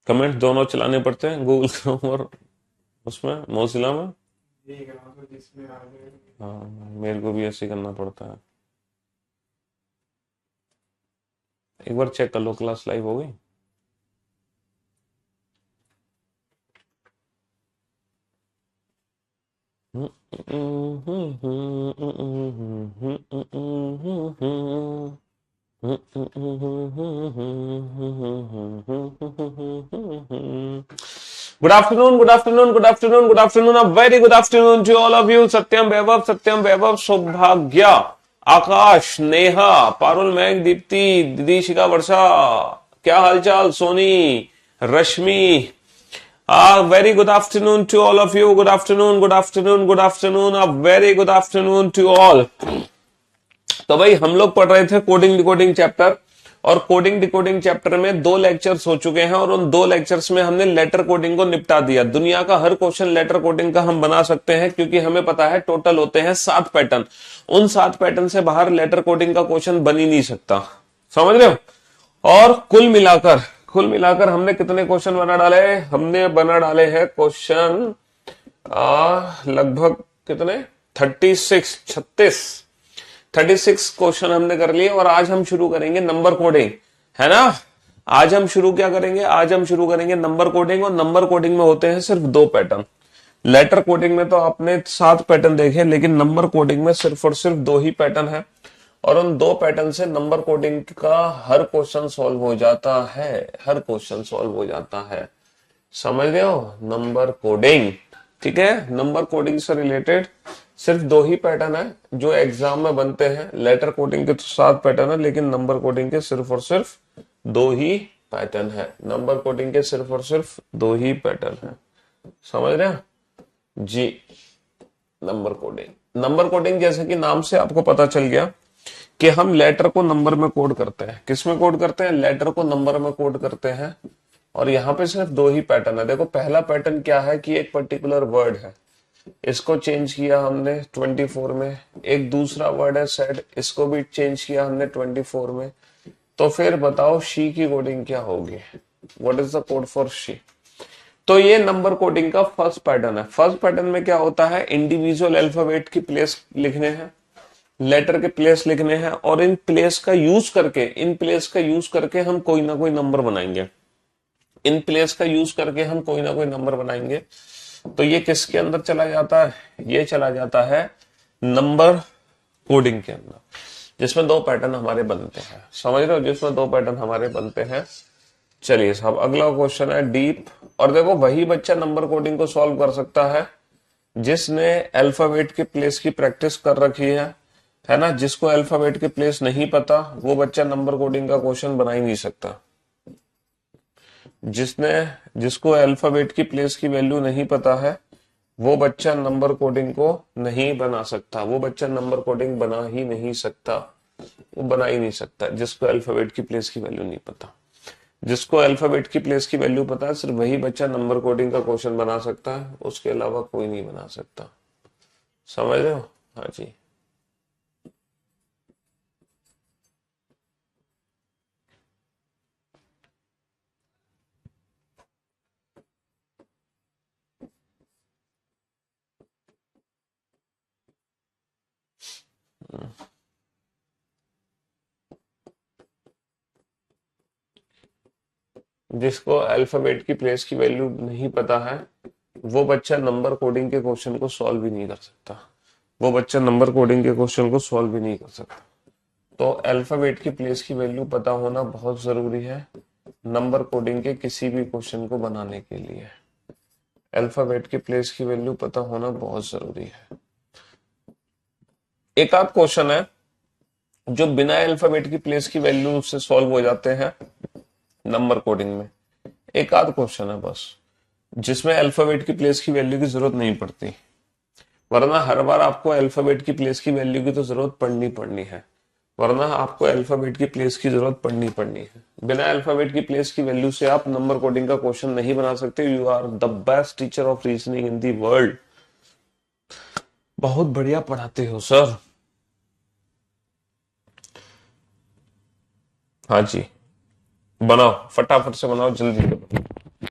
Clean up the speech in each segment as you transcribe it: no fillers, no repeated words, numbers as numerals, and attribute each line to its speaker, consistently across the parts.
Speaker 1: Comment दोनों चलाने पड़ते हैं गूगल क्रोम और उसमें मोजिला में। हाँ, मेरे को भी ऐसे ही करना पड़ता है। एक बार चेक कर लो क्लास लाइव हो गई। Good afternoon, good afternoon, good afternoon, good afternoon, a very good afternoon to all of you. Satyam Vaibhav, Saubhagya, Akash, Neha, Parul, मैघ, Deepti, दीदिशिका, वर्षा, क्या हालचाल, सोनी, रश्मि, very good afternoon to all of you. Good afternoon, good afternoon, good afternoon. A very good afternoon to all. तो भाई हम लोग पढ़ रहे थे coding decoding chapter, और कोडिंग डिकोडिंग चैप्टर में 2 लेक्चर्स हो चुके हैं, और उन 2 लेक्चर्स में हमने लेटर कोडिंग को निपटा दिया। दुनिया का हर क्वेश्चन लेटर कोडिंग का हम बना सकते हैं, क्योंकि हमें पता है टोटल होते हैं 7 पैटर्न। उन 7 पैटर्न से बाहर लेटर कोडिंग का क्वेश्चन बन ही नहीं सकता। समझ रहे हो? और कुल मिलाकर हमने कितने क्वेश्चन बना डाले? हमने बना डाले हैं क्वेश्चन लगभग कितने, 36 क्वेश्चन हमने कर लिए। और आज हम शुरू करेंगे नंबर कोडिंग, है ना। आज हम शुरू क्या करेंगे? आज हम शुरू करेंगे नंबर कोडिंग। और नंबर कोडिंग में होते हैं सिर्फ 2 पैटर्न। लेटर कोडिंग में तो आपने 7 पैटर्न देखे, लेकिन नंबर कोडिंग में सिर्फ और सिर्फ 2 ही पैटर्न है। और उन 2 पैटर्न से नंबर कोडिंग का हर क्वेश्चन सॉल्व हो जाता है। हर क्वेश्चन सॉल्व हो जाता है। समझ रहे हो? नंबर कोडिंग, ठीक है। नंबर कोडिंग से रिलेटेड सिर्फ 2 ही पैटर्न है जो एग्जाम में बनते हैं। लेटर कोडिंग के तो 7 पैटर्न है, लेकिन नंबर कोडिंग के सिर्फ और सिर्फ 2 ही पैटर्न है। नंबर कोडिंग के सिर्फ और सिर्फ 2 ही पैटर्न है। समझ रहे हैं जी? नंबर कोडिंग जैसे कि नाम से आपको पता चल गया कि हम लेटर को नंबर में कोड करते हैं। किस में कोड करते हैं? लेटर को नंबर में कोड करते हैं। और यहाँ पे सिर्फ 2 ही पैटर्न है। देखो, पहला पैटर्न क्या है कि एक पर्टिकुलर वर्ड है, इसको चेंज किया हमने 24 में। एक दूसरा वर्ड है सेड, इसको भी चेंज किया हमने 24 में। तो फिर बताओ शी की कोडिंग क्या होगी? What is the code for she? तो ये नंबर कोडिंग का फर्स्ट पैटर्न है। फर्स्ट पैटर्न में क्या होता है? इंडिविजुअल अल्फाबेट की प्लेस लिखने हैं, लेटर के प्लेस लिखने हैं, और इन प्लेस का यूज करके हम कोई ना कोई नंबर बनाएंगे। इन प्लेस का यूज करके हम कोई ना कोई नंबर बनाएंगे। तो ये किसके अंदर चला जाता है? ये चला जाता है नंबर कोडिंग के अंदर, जिसमें 2 पैटर्न हमारे बनते हैं। समझ रहे हो? जिसमें 2 पैटर्न हमारे बनते हैं। चलिए साहब, अगला क्वेश्चन है डीप। और देखो, वही बच्चा नंबर कोडिंग को सॉल्व कर सकता है जिसने अल्फाबेट के प्लेस की प्रैक्टिस कर रखी है ना। जिसको अल्फाबेट के प्लेस नहीं पता, वो बच्चा नंबर कोडिंग का क्वेश्चन बना ही नहीं सकता। जिसको अल्फाबेट की प्लेस की वैल्यू नहीं पता है, वो बच्चा नंबर कोडिंग को नहीं बना सकता। वो बच्चा नंबर कोडिंग बना ही नहीं सकता। वो बना ही नहीं सकता जिसको अल्फाबेट की प्लेस की वैल्यू नहीं पता। जिसको अल्फाबेट की प्लेस की वैल्यू पता है, सिर्फ वही बच्चा नंबर कोडिंग का क्वेश्चन बना सकता है। उसके अलावा कोई नहीं बना सकता। समझ रहे हो? हाँ जी। जिसको अल्फाबेट की प्लेस की वैल्यू नहीं पता है, वो बच्चा नंबर कोडिंग के क्वेश्चन को सॉल्व भी नहीं कर सकता। वो बच्चा नंबर कोडिंग के क्वेश्चन को सॉल्व भी नहीं कर सकता। तो अल्फाबेट की प्लेस की वैल्यू पता होना बहुत जरूरी है नंबर कोडिंग के किसी भी क्वेश्चन को बनाने के लिए। अल्फाबेट की प्लेस की वैल्यू पता होना बहुत जरूरी है। एक आध क्वेश्चन है जो बिना अल्फाबेट की प्लेस की वैल्यू से सॉल्व हो जाते हैं नंबर कोडिंग में। एक आध क्वेश्चन है बस जिसमें अल्फाबेट की प्लेस की वैल्यू की जरूरत नहीं पड़ती, वरना हर बार आपको अल्फाबेट की प्लेस की वैल्यू की तो जरूरत पड़नी है। वरना आपको अल्फाबेट की प्लेस की जरूरत पड़नी है। बिना अल्फाबेट की प्लेस की वैल्यू से आप नंबर कोडिंग का क्वेश्चन नहीं बना सकते। You are the best teacher of reasoning in the world. बहुत बढ़िया पढ़ाते हो सर। हाँ जी, बनाओ, फटाफट से बनाओ, जल्दी करो।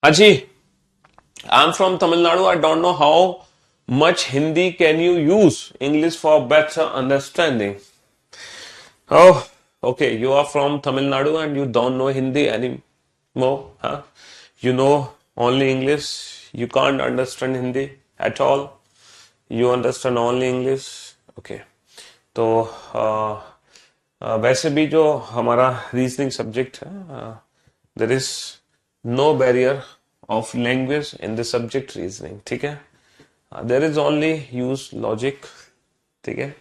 Speaker 1: हाँ जी, I am from Tamil Nadu, I don't know how much Hindi can you use English for better understanding? Oh, okay. You are from Tamil Nadu and you don't know Hindi anymore, huh? You know only English. You can't understand Hindi at all. You understand only English. Okay. तो वैसे भी जो हमारा reasoning subject है, there is no barrier of language in the subject reasoning, ठीक है. There is only use logic, ठीक है.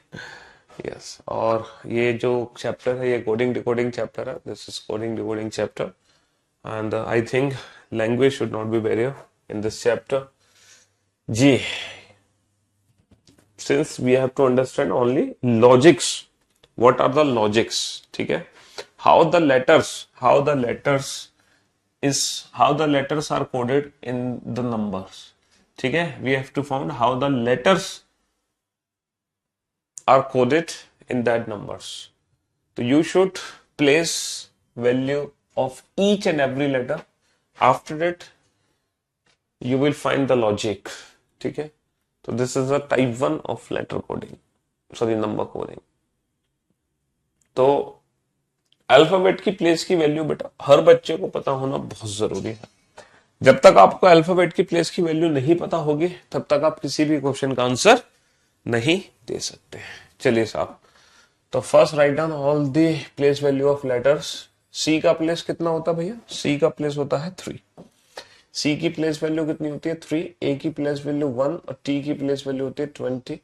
Speaker 1: यस, और ये जो चैप्टर है ये कोडिंग डिकोडिंग चैप्टर है. This is coding decoding chapter and I think language should not be barrier in this chapter. जी, since we have to understand only logics, what are the logics, ठीक है. how the letters how the letters are coded in the numbers, ठीक है. we have to find how the letters are coded in that numbers. So you should place value of each and every letter. After that you will find the logic, ठीक है. So this is a type 1 of letter coding, sorry number coding. तो alphabet की place की value बेटा हर बच्चे को पता होना बहुत जरूरी है. जब तक आपको अल्फाबेट की प्लेस की वैल्यू नहीं पता होगी तब तक आप किसी भी क्वेश्चन का आंसर नहीं दे सकते. चलिए साहब, तो first write down all the place value of letters. C का प्लेस कितना होता है भैया? सी का प्लेस होता है 3. सी की प्लेस वैल्यू कितनी होती है? 3. ए की प्लेस वैल्यू 1 और टी की प्लेस वैल्यू होती है 20.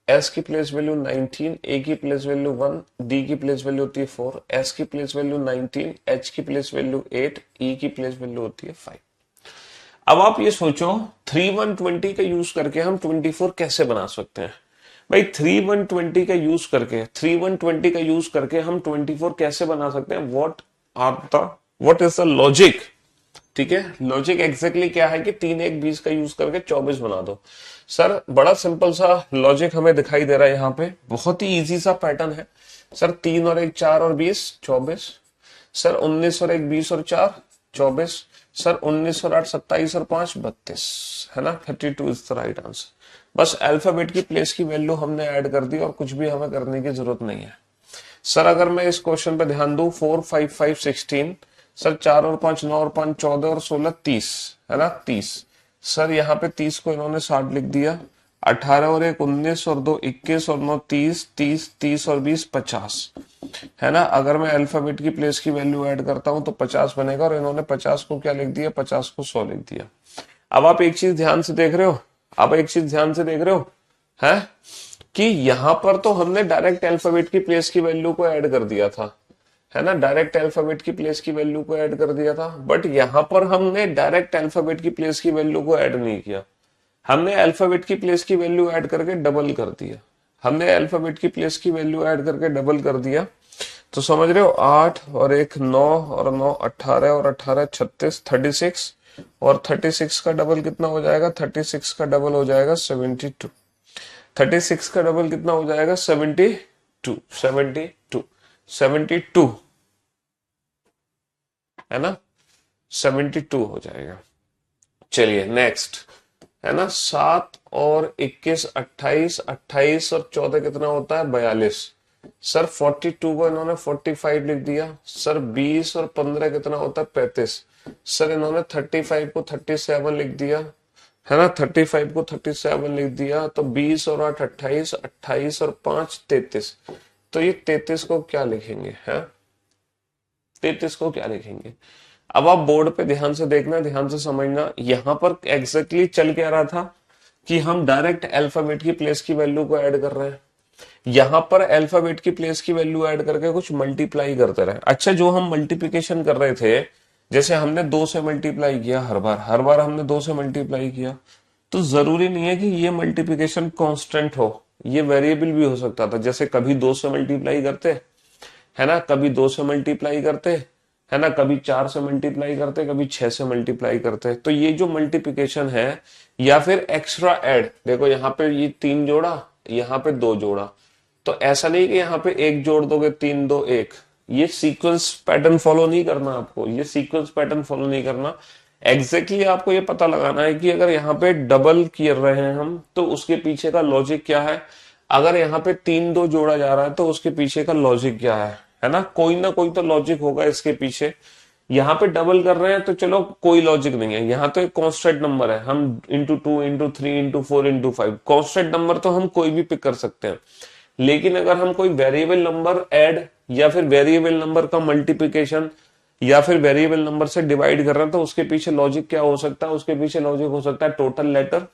Speaker 1: एस की प्लेस वैल्यू 19. ए की प्लेस वैल्यू 1. डी की प्लेस वैल्यू होती है 4. एस की प्लेस वैल्यू 19. एच की प्लेस वैल्यू 8. ई की प्लेस वैल्यू होती है 5. अब आप ये सोचो 3120 का यूज करके हम 24 कैसे बना सकते हैं भाई? 3120 का यूज करके 3120 का यूज करके हम 24 कैसे बना सकते हैं? व्हाट इज द लॉजिक, ठीक है. लॉजिक एग्जैक्टली क्या है कि 3 1 20 का यूज करके 24 बना दो. सर बड़ा सिंपल सा लॉजिक हमें दिखाई दे रहा है यहाँ पे, बहुत ही इजी सा पैटर्न है. सर 3 और 1 4 और 20 24. सर 19 और 1 20 और 4 24. सर 19 और 8 27 और 5 32, है ना. 32 इज द राइट आंसर. बस अल्फाबेट की प्लेस की वैल्यू हमने ऐड कर दी और कुछ भी हमें करने की जरूरत नहीं है. सर अगर मैं इस क्वेश्चन पे ध्यान दूं 4 5 5 16. सर 4 और 5 9 और 5 14 और 16 30, है ना 30. सर यहाँ पे 30 को इन्होंने 60 लिख दिया. 18 और 1 19 और 2 21 और 9 30 30 30 और 20 50, है ना. अगर मैं अल्फाबेट की प्लेस की वैल्यू ऐड करता हूं तो 50 बनेगा और इन्होंने 50 को क्या लिख दिया? 50 को 100 लिख दिया. अब आप एक चीज ध्यान से देख रहे हो, है कि यहां पर तो हमने डायरेक्ट अल्फाबेट की प्लेस की वैल्यू को ऐड कर दिया था, है ना. डायरेक्ट अल्फाबेट की प्लेस की वैल्यू को ऐड कर दिया था. बट यहां पर हमने डायरेक्ट अल्फाबेट की प्लेस की वैल्यू को ऐड नहीं किया. हमने अल्फाबेट की प्लेस की वैल्यू ऐड करके डबल कर दिया. हमने अल्फाबेट की प्लेस की वैल्यू ऐड करके डबल कर दिया. तो समझ रहे हो, 8 और 1 9 और 9 18 और 18 36 36 और 36 का डबल कितना हो जाएगा? 36 का डबल हो जाएगा 72. 36 का डबल कितना हो जाएगा? 72 72 72, है ना. 72 हो जाएगा. चलिए नेक्स्ट, है ना. 7 और 21 28 28 और 14 कितना होता है? 42. सर 42 को इन्होंने 45 लिख दिया. सर 20 और 15 कितना होता है? 35. सर इन्होंने 35 को 37 लिख दिया, है ना. 35 को 37 लिख दिया. तो 20 और 8 28 28 और 5 33. तो ये 33 को क्या लिखेंगे? है 33 को क्या लिखेंगे? अब आप बोर्ड पे ध्यान से देखना, ध्यान से समझना. यहां पर एग्जैक्टली चल क्या रहा था कि हम डायरेक्ट अल्फाबेट की प्लेस की वैल्यू को ऐड कर रहे हैं. यहां पर अल्फाबेट की प्लेस की वैल्यू ऐड करके कुछ मल्टीप्लाई करते रहे. अच्छा, जो हम मल्टीप्लिकेशन कर रहे थे, जैसे हमने 2 से मल्टीप्लाई किया, हर बार हमने 2 से मल्टीप्लाई किया, तो जरूरी नहीं है कि ये मल्टीप्लिकेशन कांस्टेंट हो. ये वेरिएबल भी हो सकता था. जैसे कभी 2 से मल्टीप्लाई करते, है ना, कभी 2 से मल्टीप्लाई करते, है ना, कभी 4 से मल्टीप्लाई करते, कभी 6 से मल्टीप्लाई करते. तो ये जो मल्टीप्लिकेशन है या फिर एक्स्ट्रा ऐड, देखो यहाँ पे ये 3 जोड़ा, यहाँ पे 2 जोड़ा. तो ऐसा नहीं कि यहाँ पे 1 जोड़ दोगे 3 2 1. ये सीक्वेंस पैटर्न फॉलो नहीं करना आपको. ये सीक्वेंस पैटर्न फॉलो नहीं करना. एग्जैक्टली आपको ये पता लगाना है कि अगर यहाँ पे डबल कर रहे हैं हम तो उसके पीछे का लॉजिक क्या है। अगर यहाँ पे 3 2 जोड़ा जा रहा है तो उसके पीछे का लॉजिक क्या है ना कोई तो लॉजिक होगा इसके पीछे। यहाँ पे डबल कर रहे हैं तो चलो कोई लॉजिक नहीं है, यहाँ तो एक कांस्टेंट नंबर है, हम *2 *3 *4 *5 कांस्टेंट नंबर तो हम कोई भी पिक कर सकते हैं। लेकिन अगर हम कोई वेरिएबल नंबर ऐड या फिर वेरिएबल नंबर का मल्टीप्लिकेशन या फिर वेरिएबल नंबर से डिवाइड कर रहे हैं तो उसके पीछे लॉजिक क्या हो सकता है। उसके पीछे लॉजिक हो सकता है टोटल लेटर,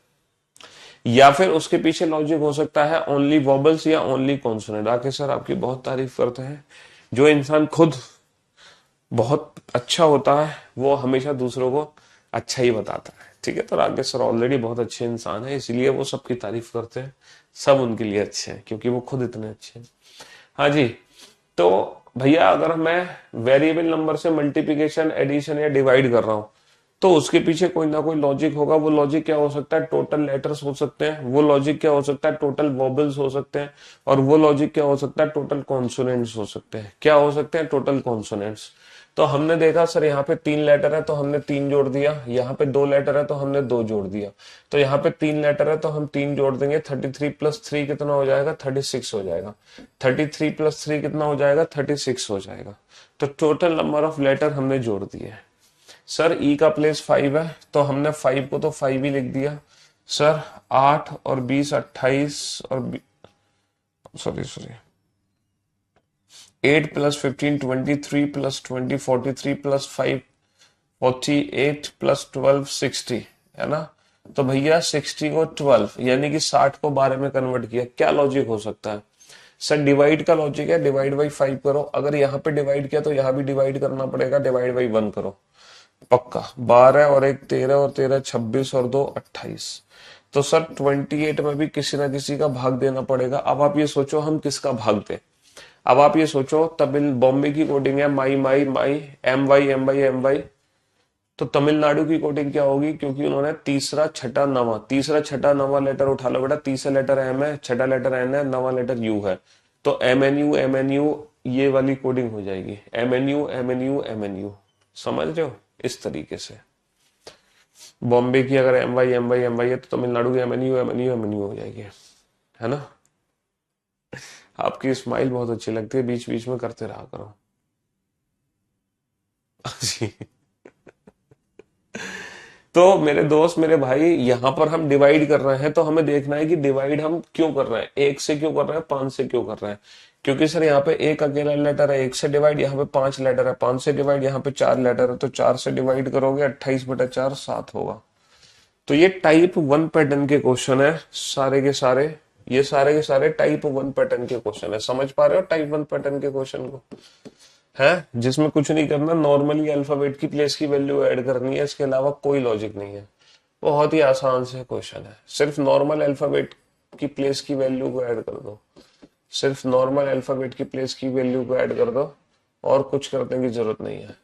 Speaker 1: या फिर उसके पीछे लॉजिक हो सकता है ओनली वॉबल्स या ओनली कॉन्सोनेंट। आके सर आपकी बहुत तारीफ करते हैं। जो इंसान खुद बहुत अच्छा होता है वो हमेशा दूसरों को अच्छा ही बताता है, ठीक है। तो राकेश सर ऑलरेडी बहुत अच्छे इंसान है, इसलिए वो सबकी तारीफ करते हैं, सब उनके लिए अच्छे हैं क्योंकि वो खुद इतने अच्छे हैं। हाँ जी। तो भैया अगर मैं वेरिएबल नंबर से मल्टीप्लिकेशन एडिशन या डिवाइड कर रहा हूं तो उसके पीछे कोई ना कोई लॉजिक होगा। वो लॉजिक क्या हो सकता है, टोटल लेटर्स हो सकते हैं, वो लॉजिक क्या हो सकता है, टोटल वॉबल्स हो सकते हैं, और वो लॉजिक क्या हो सकता है, टोटल कॉन्सोनेंट्स हो सकते हैं। क्या हो सकते हैं, टोटल कॉन्सोनेंट्स। तो हमने देखा सर यहाँ पे 3 लेटर है तो हमने 3 जोड़ दिया, यहाँ पे 2 लेटर है तो हमने 2 जोड़ दिया। तो यहाँ पे 3 लेटर है तो हम 3 जोड़ देंगे, 33 + 3 कितना हो जाएगा, 36 हो जाएगा। 33 + 3 कितना हो जाएगा, 36 हो जाएगा। तो टोटल नंबर ऑफ लेटर हमने जोड़ दिए। सर ई का प्लेस 5 है तो हमने 5 को तो 5 ही लिख दिया। सर 8 और 20 28 और सॉरी सॉरी 8 + 15 23 + 20 43 + 5 48 + 12 60, है ना। तो भैया 60 को 12 यानी कि 60 को 12 में कन्वर्ट किया। क्या लॉजिक हो सकता है सर, डिवाइड का लॉजिक है, डिवाइड बाई 5 करो। अगर यहाँ पे डिवाइड किया तो यहाँ भी डिवाइड करना पड़ेगा, डिवाइड बाई 1 करो। पक्का 12 और 1 13 और 13 26 और 2 28। तो सर 28 में भी किसी ना किसी का भाग देना पड़ेगा। अब आप ये सोचो हम किसका भाग दें। अब आप ये सोचो, तमिल बॉम्बे की कोडिंग है माई माई माई, MY MY MY। तो तमिलनाडु की कोडिंग क्या होगी, क्योंकि उन्होंने तीसरा छठा नवा लेटर उठा लो बेटा। तीसरा लेटर M है, छठा लेटर N है, नवा लेटर U है। तो MNU ये वाली कोडिंग हो जाएगी, MNU। समझ रहे हो, इस तरीके से। बॉम्बे की अगर MY है तो तमिलनाडु की MNU हो जाएगी, है ना। आपकी स्माइल बहुत अच्छी लगती है, बीच बीच में करते रहा करो। जी। तो मेरे दोस्त मेरे भाई, यहाँ पर हम डिवाइड कर रहे हैं तो हमें देखना है कि डिवाइड हम क्यों कर रहे हैं, 1 से क्यों कर रहे हैं, 5 से क्यों कर रहे हैं। क्योंकि सर यहाँ पे एक अकेला लेटर है, 1 से डिवाइड, यहाँ पे 5 लेटर है, 5 से डिवाइड, यहाँ पे 4 लेटर है, तो 4 से डिवाइड करोगे 28/4 7 होगा। तो ये टाइप 1 पैटर्न के क्वेश्चन है सारे के सारे। ये सारे के सारे टाइप 1 पैटर्न के क्वेश्चन है। समझ पा रहे हो टाइप 1 पैटर्न के क्वेश्चन को, है जिसमें कुछ नहीं करना, नॉर्मली अल्फाबेट की प्लेस की वैल्यू ऐड करनी है, इसके अलावा कोई लॉजिक नहीं है। बहुत ही आसान से क्वेश्चन है, सिर्फ नॉर्मल अल्फाबेट की प्लेस की वैल्यू को ऐड कर दो। सिर्फ नॉर्मल अल्फाबेट की प्लेस की वैल्यू को ऐड कर दो, और कुछ करने की जरूरत नहीं है,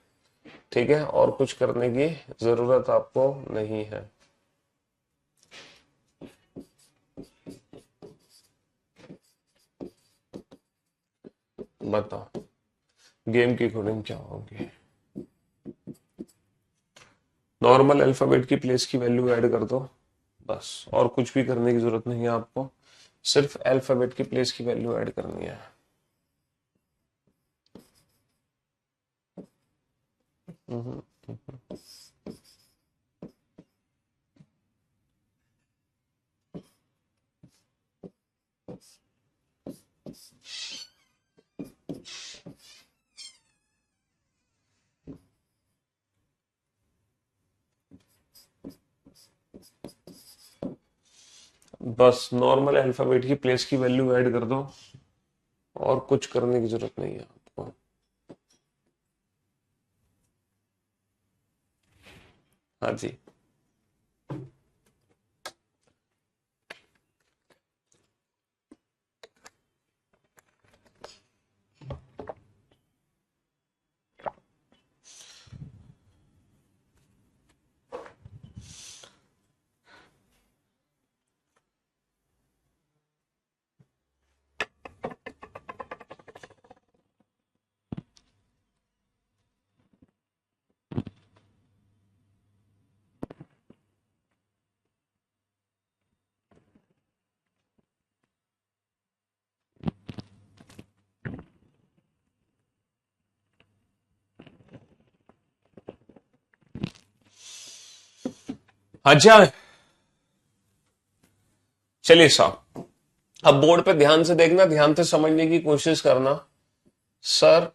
Speaker 1: ठीक है। और कुछ करने की जरूरत आपको नहीं है। बताओ गेम की कोडिंग क्या होगी। नॉर्मल अल्फाबेट की प्लेस की वैल्यू ऐड कर दो बस, और कुछ भी करने की जरूरत नहीं है आपको, सिर्फ अल्फाबेट की प्लेस की वैल्यू ऐड करनी है। हम्म। बस नॉर्मल अल्फाबेट की प्लेस की वैल्यू ऐड कर दो, और कुछ करने की जरूरत नहीं है आपको। हाँ जी। अच्छा चलिए साहब, अब बोर्ड पे ध्यान से देखना, ध्यान से समझने की कोशिश करना। सर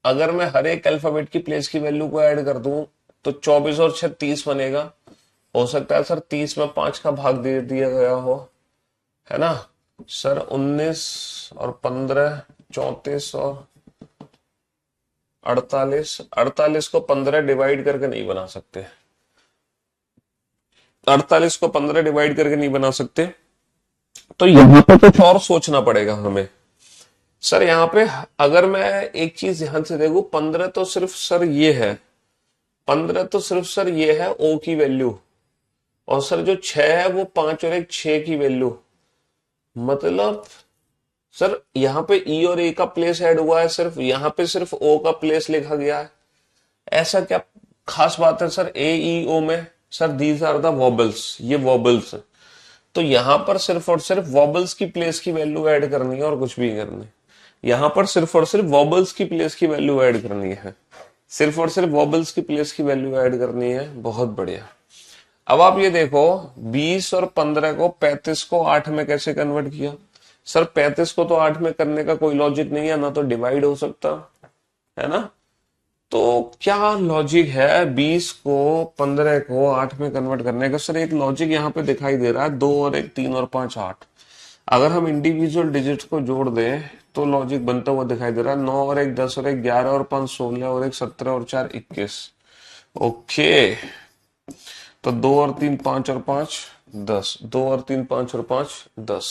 Speaker 1: अगर मैं हर एक अल्फाबेट की प्लेस की वैल्यू को ऐड कर दूं तो 24 और 6 30 बनेगा। हो सकता है सर 30 में 5 का भाग दे दिया गया हो, है ना सर। 19 और 15 34 और 48, 48 को 15 डिवाइड करके नहीं बना सकते, 48 को 15 डिवाइड करके नहीं बना सकते, तो यहां पे कुछ और सोचना पड़ेगा हमें। सर यहाँ पे अगर मैं एक चीज ध्यान से देखूं, 15 तो सिर्फ सर ये है, 15 तो सिर्फ सर ये है ओ की वैल्यू, और सर जो 6 है वो 5 और एक 6 की वैल्यू। मतलब सर यहाँ पे ई और ए का प्लेस ऐड हुआ है, सिर्फ यहाँ पे सिर्फ ओ का प्लेस लिखा गया है। ऐसा क्या खास बात है सर ए ई ओ में? Sir these are the vowels, ये वॉबल्स। तो यहां पर सिर्फ और सिर्फ वॉबल्स की प्लेस की वैल्यू ऐड करनी है और कुछ भी करनी है। यहां पर सिर्फ और सिर्फ वॉबल्स की प्लेस की वैल्यू ऐड करनी है, सिर्फ और सिर्फ वॉबल्स की प्लेस की वैल्यू ऐड करनी है। बहुत बढ़िया। अब आप ये देखो 20 और 15 को 35 को 8 में कैसे कन्वर्ट किया? सर 35 को तो 8 में करने का कोई लॉजिक नहीं है, ना तो डिवाइड हो सकता, है ना। तो क्या लॉजिक है 20 को 15 को 8 में कन्वर्ट करने का? सर एक लॉजिक यहाँ पे दिखाई दे रहा है, 2 और 1 3 और 5 8। अगर हम इंडिविजुअल डिजिट्स को जोड़ दें तो लॉजिक बनता हुआ दिखाई दे रहा है, 9 और 1 10 और 1 11 और 5 16 और 1 17 और 4 21। ओके, तो 2 और 3 5 और 5 10, 2 और 3 5 और 5 10।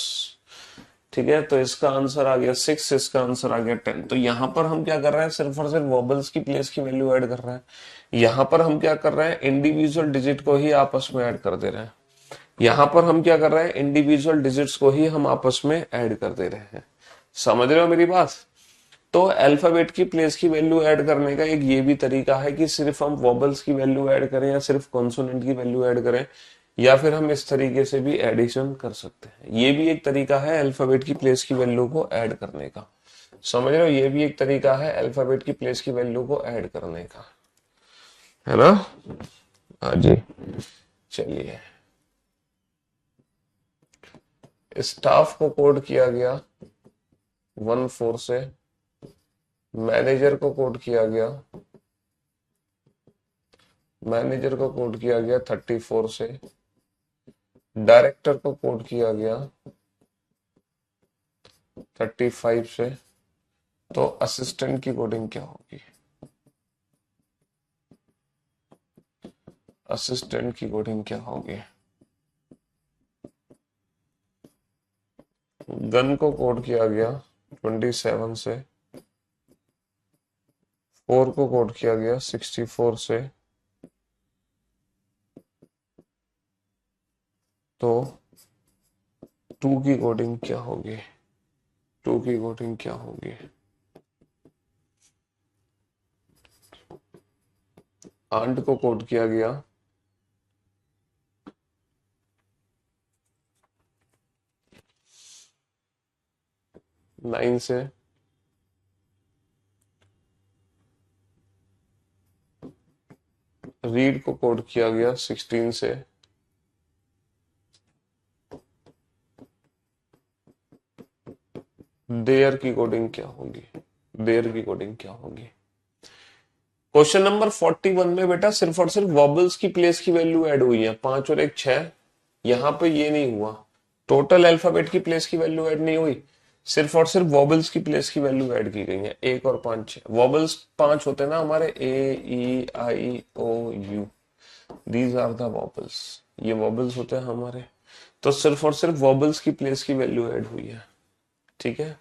Speaker 1: ठीक है, तो इसका आंसर आ गया 6, इसका आंसर आ गया 10। तो यहां पर हम क्या कर रहे हैं, सिर्फ और सिर्फ वॉबल्स की प्लेस की वैल्यू ऐड कर रहे हैं। यहां पर हम क्या कर रहे हैं, इंडिविजुअल डिजिट को ही आपस में ऐड कर दे रहे हैं। यहां पर हम क्या कर रहे हैं, इंडिविजुअल डिजिट्स को ही हम आपस में ऐड कर दे रहे हैं। समझ रहे हो मेरी बात? तो अल्फाबेट की प्लेस की वैल्यू ऐड करने का एक ये भी तरीका है कि सिर्फ हम वॉबल्स की वैल्यू ऐड करें या सिर्फ कॉन्सोनेंट की वैल्यू ऐड करें, या फिर हम इस तरीके से भी एडिशन कर सकते हैं। ये भी एक तरीका है अल्फाबेट की प्लेस की वैल्यू को ऐड करने का। समझ रहे हो, ये भी एक तरीका है अल्फाबेट की प्लेस की वैल्यू को ऐड करने का, है ना। हाँ जी, चलिए स्टाफ को कोड किया गया 14 से, मैनेजर को कोड किया गया, मैनेजर को कोड किया गया 34 से, डायरेक्टर को कोड किया गया 35 से। तो असिस्टेंट की कोडिंग क्या होगी? असिस्टेंट की कोडिंग क्या होगी? गन को कोड किया गया 27 से, 4 को कोड किया गया 64 से। तो 2 की कोडिंग क्या होगी? 2 की कोडिंग क्या होगी? आंट को कोड किया गया 9 से, रीड को कोड किया गया 16 से, देयर की कोडिंग क्या होगी? देयर की कोडिंग क्या होगी? क्वेश्चन नंबर 41 में बेटा सिर्फ और सिर्फ वॉबल्स की प्लेस की वैल्यू ऐड हुई है, 5 और 1 6। यहां पे ये नहीं हुआ, टोटल अल्फाबेट की प्लेस की वैल्यू ऐड नहीं हुई, सिर्फ और सिर्फ वॉबल्स की प्लेस की वैल्यू ऐड की गई है। 1 और 5 6 वॉबल्स 5 होते हैं ना हमारे, A E I O U, these are the vowels, ये वॉबल्स होते हैं हमारे। तो सिर्फ और सिर्फ वॉबल्स की प्लेस की वैल्यू ऐड हुई है। ठीक है,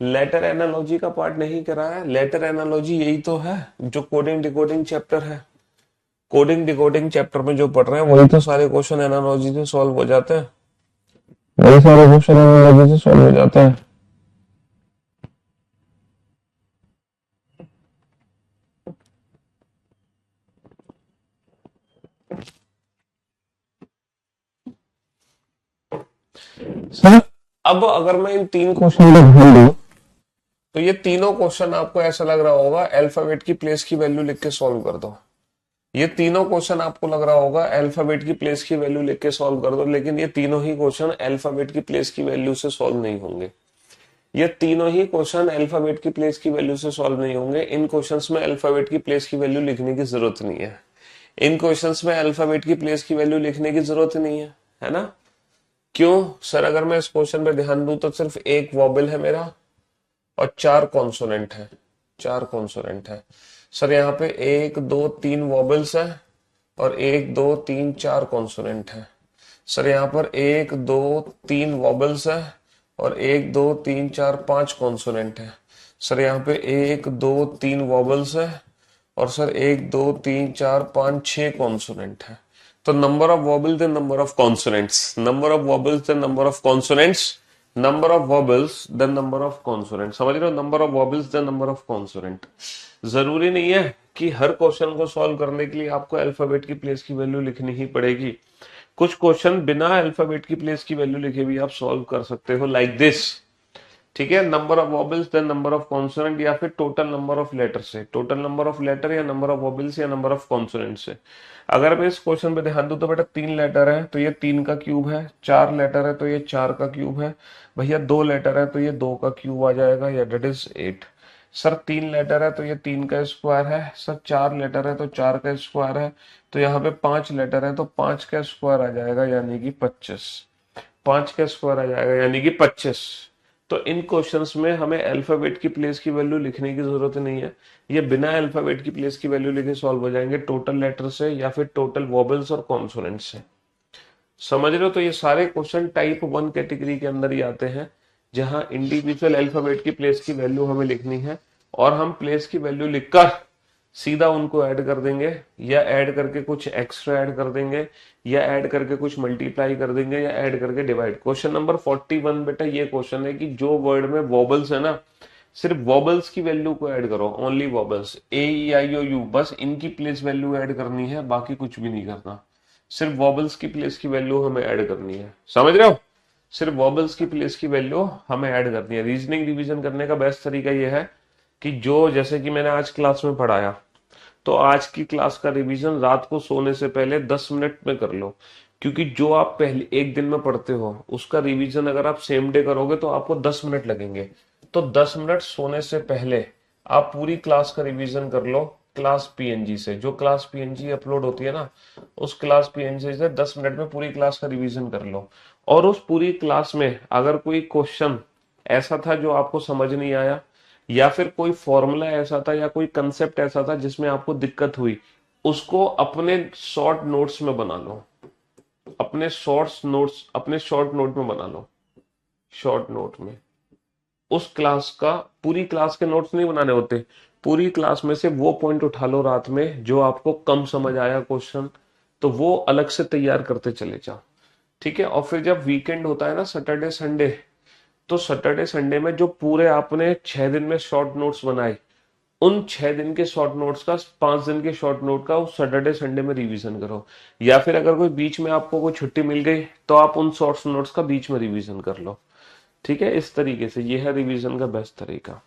Speaker 1: लेटर एनालॉजी का पार्ट नहीं करा है। लेटर एनालॉजी यही तो है जो कोडिंग डिकोडिंग चैप्टर है। कोडिंग डिकोडिंग चैप्टर में जो पढ़ रहे हैं वही तो सारे क्वेश्चन एनालॉजी से सॉल्व हो जाते हैं, वही सारे क्वेश्चन एनालॉजी से सॉल्व हो जाते हैं। सर अब अगर मैं इन 3 क्वेश्चन पे ध्यान दूं तो ये तीनों क्वेश्चन आपको ऐसा लग रहा होगा अल्फाबेट की प्लेस की वैल्यू लिख के सॉल्व कर दो। ये तीनों क्वेश्चन आपको लग रहा होगा अल्फाबेट की प्लेस की वैल्यू लेके सॉल्व कर दो, लेकिन ये तीनों ही क्वेश्चन अल्फाबेट की प्लेस की वैल्यू से सॉल्व नहीं होंगे। ये तीनों ही क्वेश्चन अल्फाबेट की प्लेस की वैल्यू से सॉल्व नहीं होंगे। इन क्वेश्चंस में अल्फाबेट की प्लेस की वैल्यू लिखने की जरूरत नहीं है। इन क्वेश्चंस में अल्फाबेट की प्लेस की वैल्यू लिखने की जरूरत नहीं है ना? क्यों सर? अगर मैं इस क्वेश्चन पे ध्यान दूं तो सिर्फ एक वॉबल है मेरा और चार कॉन्सोनेंट है। चार कॉन्सोनेंट है सर। यहाँ पे एक दो तीन वॉबल्स है और एक दो तीन चार कॉन्सोनेंट है। सर यहाँ पर एक दो तीन वॉबल्स है और एक दो तीन चार पांच कॉन्सोनेंट है। सर यहाँ पे एक दो तीन वॉबल्स है और सर एक दो तीन चार पांच छह कॉन्सोनेंट है। तो number of वॉबल्स the number of consonants, number of वॉबल्स the number of consonants, number of वॉबल्स the number of consonant. समझ रहे हो? Number of वॉबल्स the number of consonant. जरूरी नहीं है कि हर क्वेश्चन को सॉल्व करने के लिए आपको अल्फाबेट की प्लेस की वैल्यू लिखनी ही पड़ेगी। कुछ क्वेश्चन बिना अल्फाबेट की प्लेस की वैल्यू लिखे भी आप सॉल्व कर सकते हो, लाइक दिस। ठीक है, number of vowels then number of consonant, या फिर टोटल नंबर ऑफ लेटर से, टोटल नंबर ऑफ लेटर या नंबर ऑफ वॉबल्स या नंबर ऑफ कॉन्सोनेंट से। अगर मैं इस क्वेश्चन पे ध्यान दूं तो बेटा तीन लेटर है तो ये तीन का क्यूब है, चार लेटर है तो ये चार का क्यूब है, भैया दो लेटर है तो ये दो का क्यूब आ जाएगा, या डेट इज 8। सर तीन लेटर है तो ये तीन का स्क्वायर है, सर चार लेटर है तो चार का स्क्वायर है, तो यहाँ पे पांच लेटर है तो पांच का स्क्वायर आ जाएगा यानी कि 25। पांच का स्क्वायर आ जाएगा यानी कि 25। तो इन क्वेश्चंस में हमें अल्फाबेट की प्लेस की वैल्यू लिखने की जरूरत नहीं है। ये बिना अल्फाबेट की प्लेस की वैल्यू लिखे सॉल्व हो जाएंगे, टोटल लेटर से या फिर टोटल वॉबल्स और कॉन्सोनेंट से। समझ रहे हो? तो ये सारे क्वेश्चन टाइप वन कैटेगरी के अंदर ही आते हैं, जहां इंडिविजुअल अल्फाबेट की प्लेस की वैल्यू हमें लिखनी है और हम प्लेस की वैल्यू लिखकर सीधा उनको ऐड कर देंगे, या ऐड करके कुछ एक्स्ट्रा ऐड कर देंगे, या ऐड करके कुछ मल्टीप्लाई कर देंगे, या ऐड करके डिवाइड। क्वेश्चन नंबर 41 बेटा ये क्वेश्चन है कि जो वर्ड में वॉबल्स है ना, सिर्फ वॉबल्स की वैल्यू को ऐड करो, only वॉबल्स, A E I O you, बस इनकी प्लेस वैल्यू ऐड करनी है, बाकी कुछ भी नहीं करना। सिर्फ वॉबल्स की प्लेस की वैल्यू हमें ऐड करनी है। समझ रहे हो? सिर्फ वॉबल्स की प्लेस की वैल्यू हमें ऐड करनी है। रीजनिंग रिवीजन करने का बेस्ट तरीका यह है कि जो, जैसे कि मैंने आज क्लास में पढ़ाया, तो आज की क्लास का रिवीजन रात को सोने से पहले 10 मिनट में कर लो। क्योंकि जो आप पहले एक दिन में पढ़ते हो उसका रिवीजन अगर आप सेम डे करोगे तो आपको 10 मिनट लगेंगे। तो 10 मिनट सोने से पहले आप पूरी क्लास का रिवीजन कर लो, क्लास पीएनजी से। जो क्लास पीएनजी अपलोड होती है ना, उस क्लास पीएनजी से 10 मिनट में पूरी क्लास का रिवीजन कर लो। और उस पूरी क्लास में अगर कोई क्वेश्चन ऐसा था जो आपको समझ नहीं आया, या फिर कोई फॉर्मूला ऐसा था या कोई कंसेप्ट ऐसा था जिसमें आपको दिक्कत हुई, उसको अपने शॉर्ट नोट्स में बना लो। अपने शॉर्ट्स नोट्स, अपने शॉर्ट नोट में बना लो। शॉर्ट नोट में उस क्लास का, पूरी क्लास के नोट्स नहीं बनाने होते, पूरी क्लास में से वो पॉइंट उठा लो रात में जो आपको कम समझ आया क्वेश्चन, तो वो अलग से तैयार करते चले जाओ। ठीक है? और फिर जब वीकेंड होता है ना, सैटरडे संडे, तो सैटरडे संडे में जो पूरे आपने 6 दिन में शॉर्ट नोट्स बनाए, उन 6 दिन के शॉर्ट नोट्स का, 5 दिन के शॉर्ट नोट का उस सैटरडे संडे में रिवीजन करो। या फिर अगर कोई बीच में आपको कोई छुट्टी मिल गई तो आप उन शॉर्ट नोट्स का बीच में रिवीजन कर लो। ठीक है? इस तरीके से ये है रिवीजन का बेस्ट तरीका।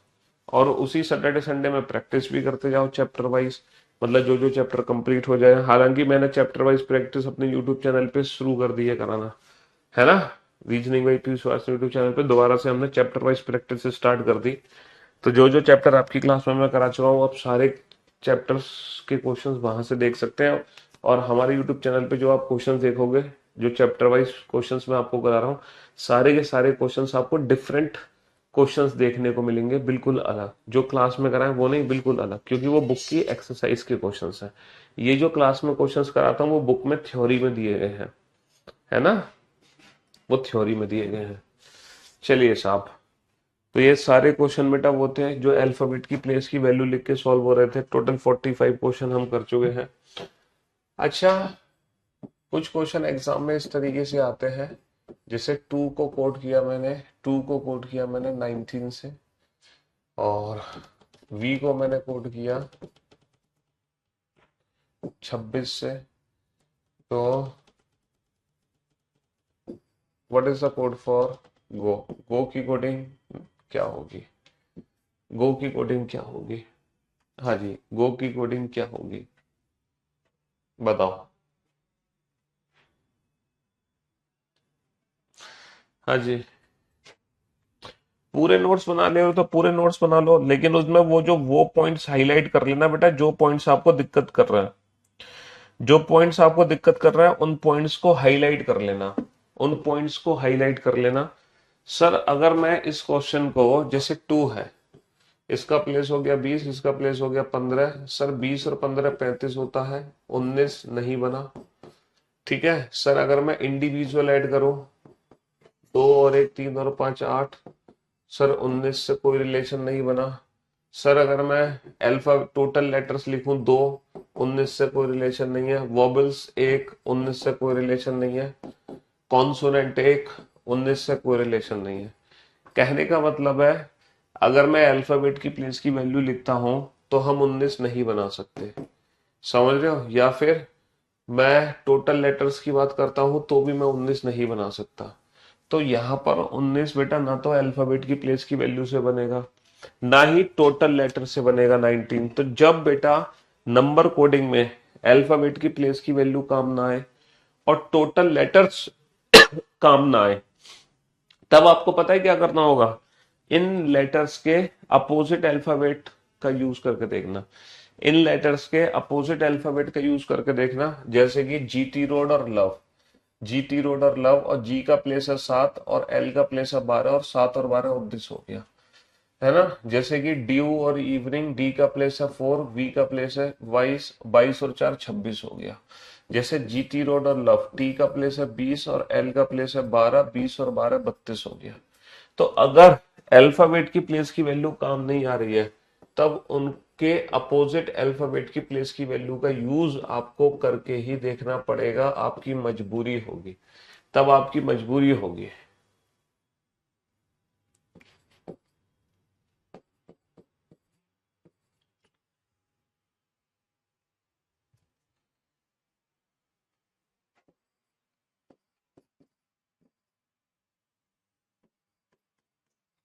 Speaker 1: और उसी सैटरडे संडे में प्रैक्टिस भी करते जाओ चैप्टर वाइज, मतलब जो जो चैप्टर कंप्लीट हो जाए। हालांकि मैंने चैप्टर वाइज प्रैक्टिस अपने यूट्यूब चैनल पे शुरू कर दी है कराना, है ना? रीजनिंग बाई पी विश्वास यूट्यूब चैनल पे दोबारा से हमने चैप्टर वाइज प्रैक्टिस स्टार्ट कर दी। तो जो जो चैप्टर आपकी क्लास में मैं करा चुका हूँ, आप सारे चैप्टर्स के क्वेश्चंस वहां से देख सकते हैं। और हमारे यूट्यूब चैनल पे जो आप क्वेश्चंस देखोगे, जो चैप्टर वाइज क्वेश्चंस मैं आपको करा रहा हूँ, सारे के सारे क्वेश्चंस आपको डिफरेंट क्वेश्चंस देखने को मिलेंगे, बिल्कुल अलग। जो क्लास में कराएं वो नहीं, बिल्कुल अलग, क्योंकि वो बुक की एक्सरसाइज के क्वेश्चंस हैं। ये जो क्लास में क्वेश्चंस कराता हूँ वो बुक में थ्योरी में दिए गए हैं, है ना? वो थ्योरी में दिए गए हैं। चलिए साहब, तो ये सारे क्वेश्चन बेटा वो थे जो अल्फाबेट की प्लेस की वैल्यू लिख के सॉल्व हो रहे थे। टोटल 45 क्वेश्चन हम कर चुके हैं। अच्छा, कुछ क्वेश्चन एग्जाम में इस तरीके से आते हैं, जैसे टू को कोट किया मैंने, 19 से, और वी को मैंने कोट किया 26 से। तो what is the code for go? Go की कोडिंग क्या होगी? गो की कोडिंग क्या होगी? हाँ जी, गो की कोडिंग क्या होगी? बताओ। हाँ जी, पूरे नोट्स बना ले हो तो पूरे नोट्स बना लो, लेकिन उसमें वो पॉइंट्स हाईलाइट कर लेना बेटा, जो पॉइंट्स आपको दिक्कत कर रहा है। जो पॉइंट्स आपको दिक्कत कर रहा है उन पॉइंट्स को हाईलाइट कर लेना, उन पॉइंट्स को हाईलाइट कर लेना। सर अगर मैं इस क्वेश्चन को, जैसे 2 है, इसका प्लेस हो गया 20, इसका प्लेस हो गया 15, सर 20 और 15 35 होता है, 19 नहीं बना। ठीक है सर, अगर मैं इंडिविजुअल ऐड करूं, 2 और 1 3 और 5 8, सर 19 से कोई रिलेशन नहीं बना। सर अगर मैं अल्फा टोटल लेटर्स लिखूं 2, 19 से कोई रिलेशन नहीं है। वॉबल्स 1, 19 से कोई रिलेशन नहीं है। कॉन्सोनेंट 1, 19 से कोई रिलेशन नहीं है। कहने का मतलब है, अगर मैं अल्फाबेट की प्लेस की वैल्यू लिखता हूं तो हम 19 नहीं बना सकते, समझ रहे हो? या फिर मैं टोटल लेटर्स की बात करता हूं तो भी मैं 19 नहीं बना सकता। तो यहां पर 19 बेटा ना तो अल्फाबेट की प्लेस की वैल्यू से बनेगा, ना ही टोटल लेटर से बनेगा 19। तो जब बेटा नंबर कोडिंग में अल्फाबेट की प्लेस की वैल्यू काम ना आए और टोटल लेटर्स काम ना आए, तब आपको पता है क्या करना होगा? इन लेटर्स के अपोजिट अल्फाबेट का यूज करके देखना। इन लेटर्स के अपोजिट अल्फाबेट का यूज करके देखना, जैसे कि जीटी रोड और लव। जीटी रोड और लव, और जी का प्लेस है 7 और एल का प्लेस है 12, और 7 और 12 19 हो गया, है ना? जैसे कि ड्यू और इवनिंग, डी का प्लेस है 4, वी का प्लेस है 22, 22 और 4 26 हो गया। जैसे जीटी रोड और लव, टी का प्लेस है 20 और एल का प्लेस है 12, 20 और 12 32 हो गया। तो अगर अल्फाबेट की प्लेस की वैल्यू काम नहीं आ रही है, तब उनके अपोजिट अल्फाबेट की प्लेस की वैल्यू का यूज आपको करके ही देखना पड़ेगा, आपकी मजबूरी होगी, तब आपकी मजबूरी होगी।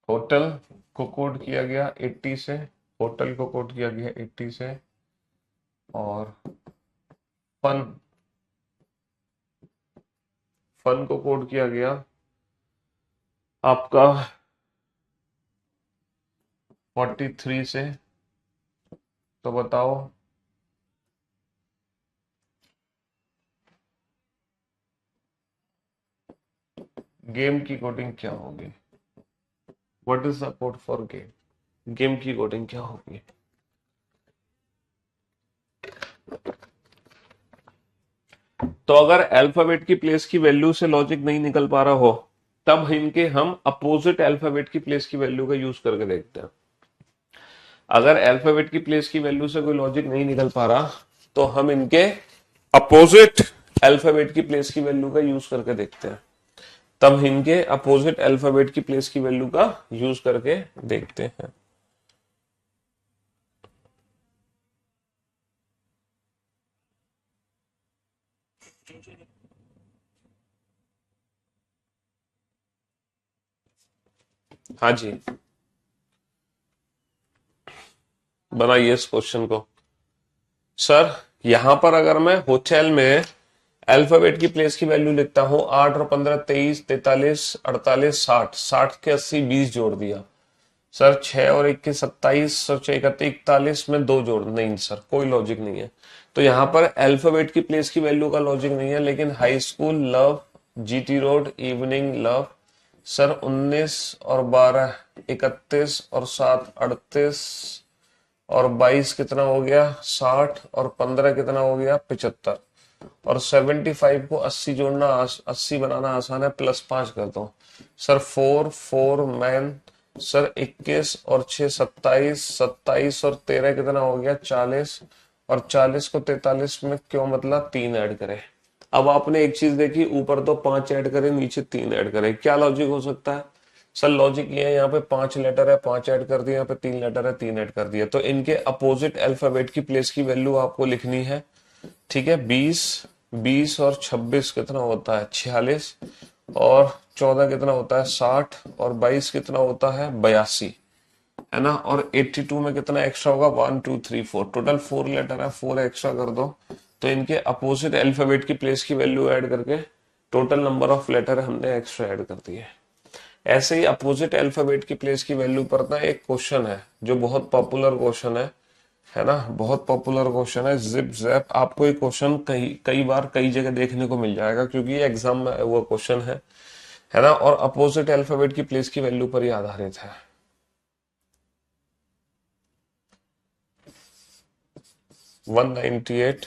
Speaker 1: होटल को कोड किया गया 80 से, होटल को कोड किया गया 80 से, और फन, फन को कोड किया गया आपका 43 से। तो बताओ गेम की कोडिंग क्या होगी? What is the code for game? Game की कोडिंग क्या होगी? तो अगर अल्फाबेट की प्लेस की वैल्यू से लॉजिक नहीं निकल पा रहा हो, तब इनके हम अपोजिट अल्फाबेट की प्लेस की वैल्यू का यूज करके देखते हैं। अगर अल्फाबेट की प्लेस की वैल्यू से कोई लॉजिक नहीं निकल पा रहा, तो हम इनके अपोजिट अल्फाबेट की प्लेस की वैल्यू का यूज करके देखते हैं। तब इनके अपोजिट अल्फाबेट की प्लेस की वैल्यू का यूज करके देखते हैं। हाँ जी, बनाइए इस क्वेश्चन को। सर यहां पर अगर मैं होटल में अल्फाबेट की प्लेस की वैल्यू लिखता हूं, 8 और 15 23 43 48 60, 60 के 80 20 जोड़ दिया। सर 6 और 1 के 27, और 6 इकतीस 41 में 2 जोड़, नहीं सर कोई लॉजिक नहीं है। तो यहाँ पर अल्फाबेट की प्लेस की वैल्यू का लॉजिक नहीं है, लेकिन high school love, GT road evening love. Sir 19 और 12 31 और 7 38, और 22 कितना हो गया 60, और 15 कितना हो गया 75, और 75 को 80 जोड़ना 80 बनाना आसान है, +5 कर दो। Sir 4 4 man. सर 21 और 6 27, 27 और 13 कितना हो गया 40, और 40 को 43 में क्यों मतलब 3 ऐड करें। अब आपने एक चीज देखी, ऊपर तो 5 ऐड करे, नीचे 3 ऐड करे, क्या लॉजिक हो सकता है? सर लॉजिक ये है, यहाँ पे 5 लेटर है 5 ऐड कर दिया, यहाँ पे 3 लेटर है 3 ऐड कर दिया। तो इनके अपोजिट अल्फाबेट की प्लेस की वैल्यू आपको लिखनी है। ठीक है, 20 20 और 26 कितना होता है 46, और 14 कितना होता है 60, और 22 कितना होता है 82, है ना? और 82 में कितना एक्स्ट्रा होगा 1 2 3 4, टोटल 4 लेटर है, 4 एक्स्ट्रा कर दो, तो इनके अपोजिट अल्फाबेट की प्लेस की वैल्यू ऐड करके टोटल नंबर ऑफ लेटर हमने एक्स्ट्रा ऐड कर दिए। ऐसे ही अपोजिट अल्फाबेट की प्लेस की वैल्यू पर ना एक क्वेश्चन है जो बहुत पॉपुलर क्वेश्चन है ना, बहुत पॉपुलर क्वेश्चन है जिप जैप। आपको ये क्वेश्चन कई कई बार कई जगह देखने को मिल जाएगा क्योंकि ये एग्जाम में वो क्वेश्चन है ना, और अपोजिट अल्फाबेट की प्लेस की वैल्यू पर ही आधारित है। 198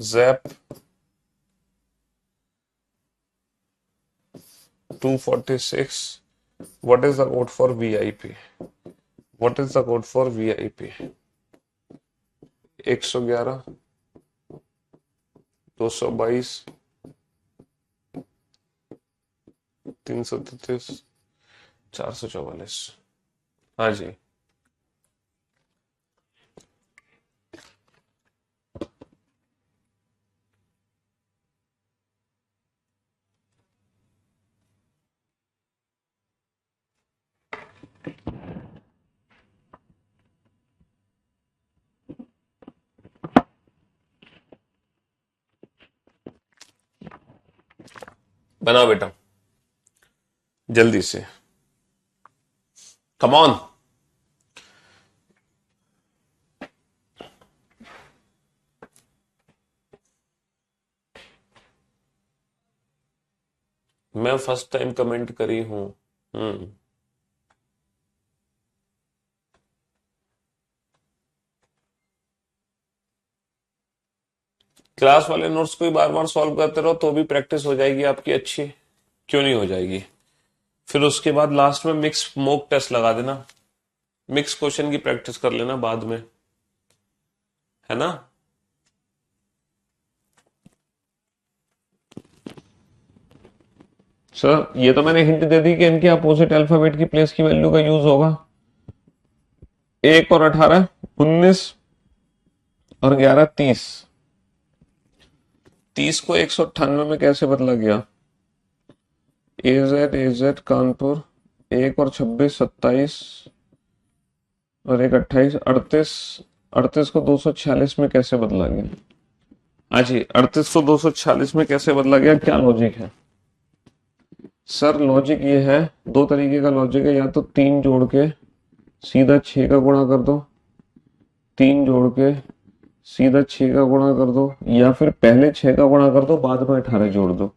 Speaker 1: zap 246, what is the code for VIP? What is the code for VIP? 111 222 333 444। हाँ जी, बनाओ बेटा जल्दी से, कम ऑन। मैं फर्स्ट टाइम कमेंट करी हूं। क्लास वाले नोट्स को ही बार बार सॉल्व करते रहो तो भी प्रैक्टिस हो जाएगी आपकी अच्छी, क्यों नहीं हो जाएगी। फिर उसके बाद लास्ट में मिक्स मॉक टेस्ट लगा देना, मिक्स क्वेश्चन की प्रैक्टिस कर लेना बाद में, है ना। सर ये तो मैंने हिंट दे दी कि इनके अपोजिट अल्फाबेट की प्लेस की वैल्यू का यूज होगा। 1 और 18 19 और 11 30। 30 को 198 में कैसे बदला गया? एजेड कानपुर 1 और 26 27 और 1 28 38। 38 को 246 में कैसे बदला गया? हाँ जी, 38 को 246 में कैसे बदला गया, क्या लॉजिक है? सर लॉजिक ये है, दो तरीके का लॉजिक है, या तो 3 जोड़ के सीधा 6 का गुणा कर दो, 3 जोड़ के सीधा 6 का गुणा कर दो, या फिर पहले 6 का गुणा कर दो बाद में 18 जोड़ दो।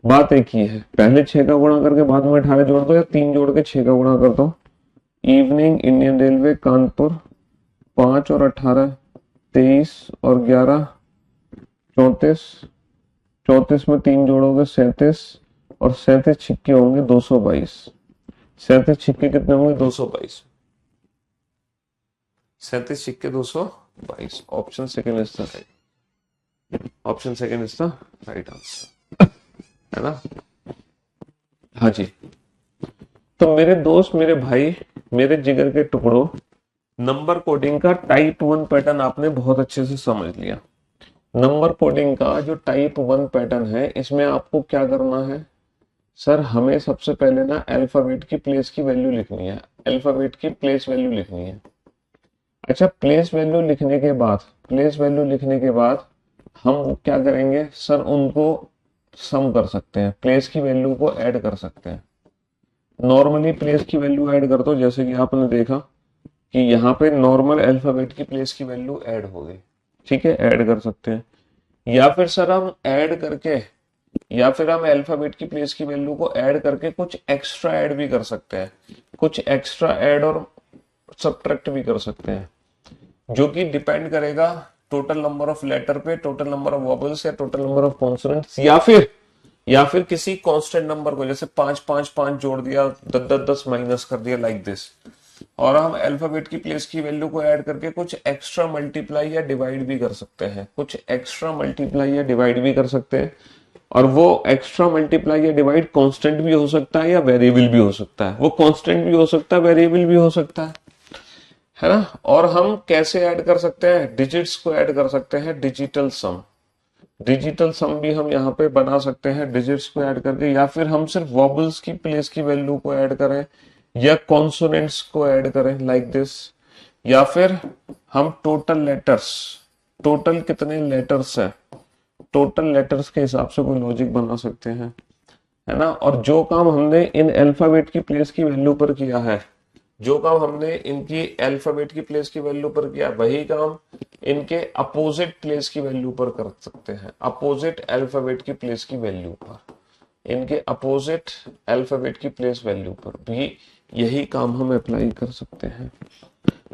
Speaker 1: बात एक ही है, पहले 6 का गुणा करके बाद में 18 जोड़ दो या 3 जोड़ के 6 का गुणा कर दो। इवनिंग इंडियन रेलवे कानपुर 5 और 18 23 और 11 34। 34 में 3 जोड़ोगे 37 और 37 छिक्के होंगे 222। 37 छिक्के कितने होंगे? 222। 37 छिक्के 222। Option second is the right, option second is the right answer, है ना। हाँ जी, तो मेरे दोस्त, मेरे भाई, मेरे जिगर के टुकड़ों, नंबर कोडिंग का टाइप 1 पैटर्न आपने बहुत अच्छे से समझ लिया। नंबर कोडिंग का जो टाइप 1 पैटर्न है, इसमें आपको क्या करना है सर? हमें सबसे पहले ना अल्फाबेट की प्लेस की वैल्यू लिखनी है, अल्फाबेट की प्लेस वैल्यू लिखनी है। अच्छा, प्लेस वैल्यू लिखने के बाद, प्लेस वैल्यू लिखने के बाद हम क्या करेंगे सर? उनको सम कर सकते हैं, प्लेस की वैल्यू को ऐड कर सकते हैं। नॉर्मली प्लेस की वैल्यू ऐड कर दो, जैसे कि आपने देखा कि यहाँ पे नॉर्मल अल्फाबेट की प्लेस की वैल्यू ऐड हो गई, ठीक है, ऐड कर सकते हैं। या फिर सर हम ऐड करके, या फिर हम अल्फाबेट की प्लेस की वैल्यू को ऐड करके कुछ एक्स्ट्रा ऐड भी कर सकते हैं, कुछ एक्स्ट्रा ऐड और सब्ट्रैक्ट भी कर सकते हैं, जो कि डिपेंड करेगा टोटल नंबर ऑफ लेटर पे, टोटल नंबर ऑफ वॉबल्स या टोटल नंबर ऑफ कॉन्सोनेंट्स, या फिर किसी कांस्टेंट नंबर को, जैसे 5 5 5 जोड़ दिया, 10 10 10 माइनस कर दिया, लाइक दिस। और हम अल्फाबेट की प्लेस की वैल्यू को ऐड करके कुछ एक्स्ट्रा मल्टीप्लाई या डिवाइड भी कर सकते हैं, कुछ एक्स्ट्रा मल्टीप्लाई या डिवाइड भी कर सकते हैं। और वो एक्स्ट्रा मल्टीप्लाई या डिवाइड कांस्टेंट भी हो सकता है या वेरिएबल भी हो सकता है, वो कांस्टेंट भी हो सकता है, वेरिएबल भी हो सकता है ना। और हम कैसे ऐड कर सकते हैं? डिजिट्स को ऐड कर सकते हैं, डिजिटल सम, डिजिटल सम भी हम यहाँ पे बना सकते हैं डिजिट्स को ऐड करके। या फिर हम सिर्फ वॉबल्स की प्लेस की वैल्यू को ऐड करें या कॉन्सोनेंट्स को ऐड करें, लाइक दिस। या फिर हम टोटल लेटर्स, टोटल कितने लेटर्स है, टोटल लेटर्स के हिसाब से कोई लॉजिक बना सकते हैं, है ना। और जो काम हमने इन अल्फाबेट की प्लेस की वैल्यू पर किया है, जो काम हमने इनकी अल्फाबेट की प्लेस की वैल्यू पर किया, वही काम इनके अपोजिट प्लेस की वैल्यू पर कर सकते हैं, अपोजिट अल्फाबेट की प्लेस की वैल्यू पर, इनके अपोजिट अल्फाबेट की प्लेस वैल्यू पर भी यही काम हम अप्लाई कर सकते हैं।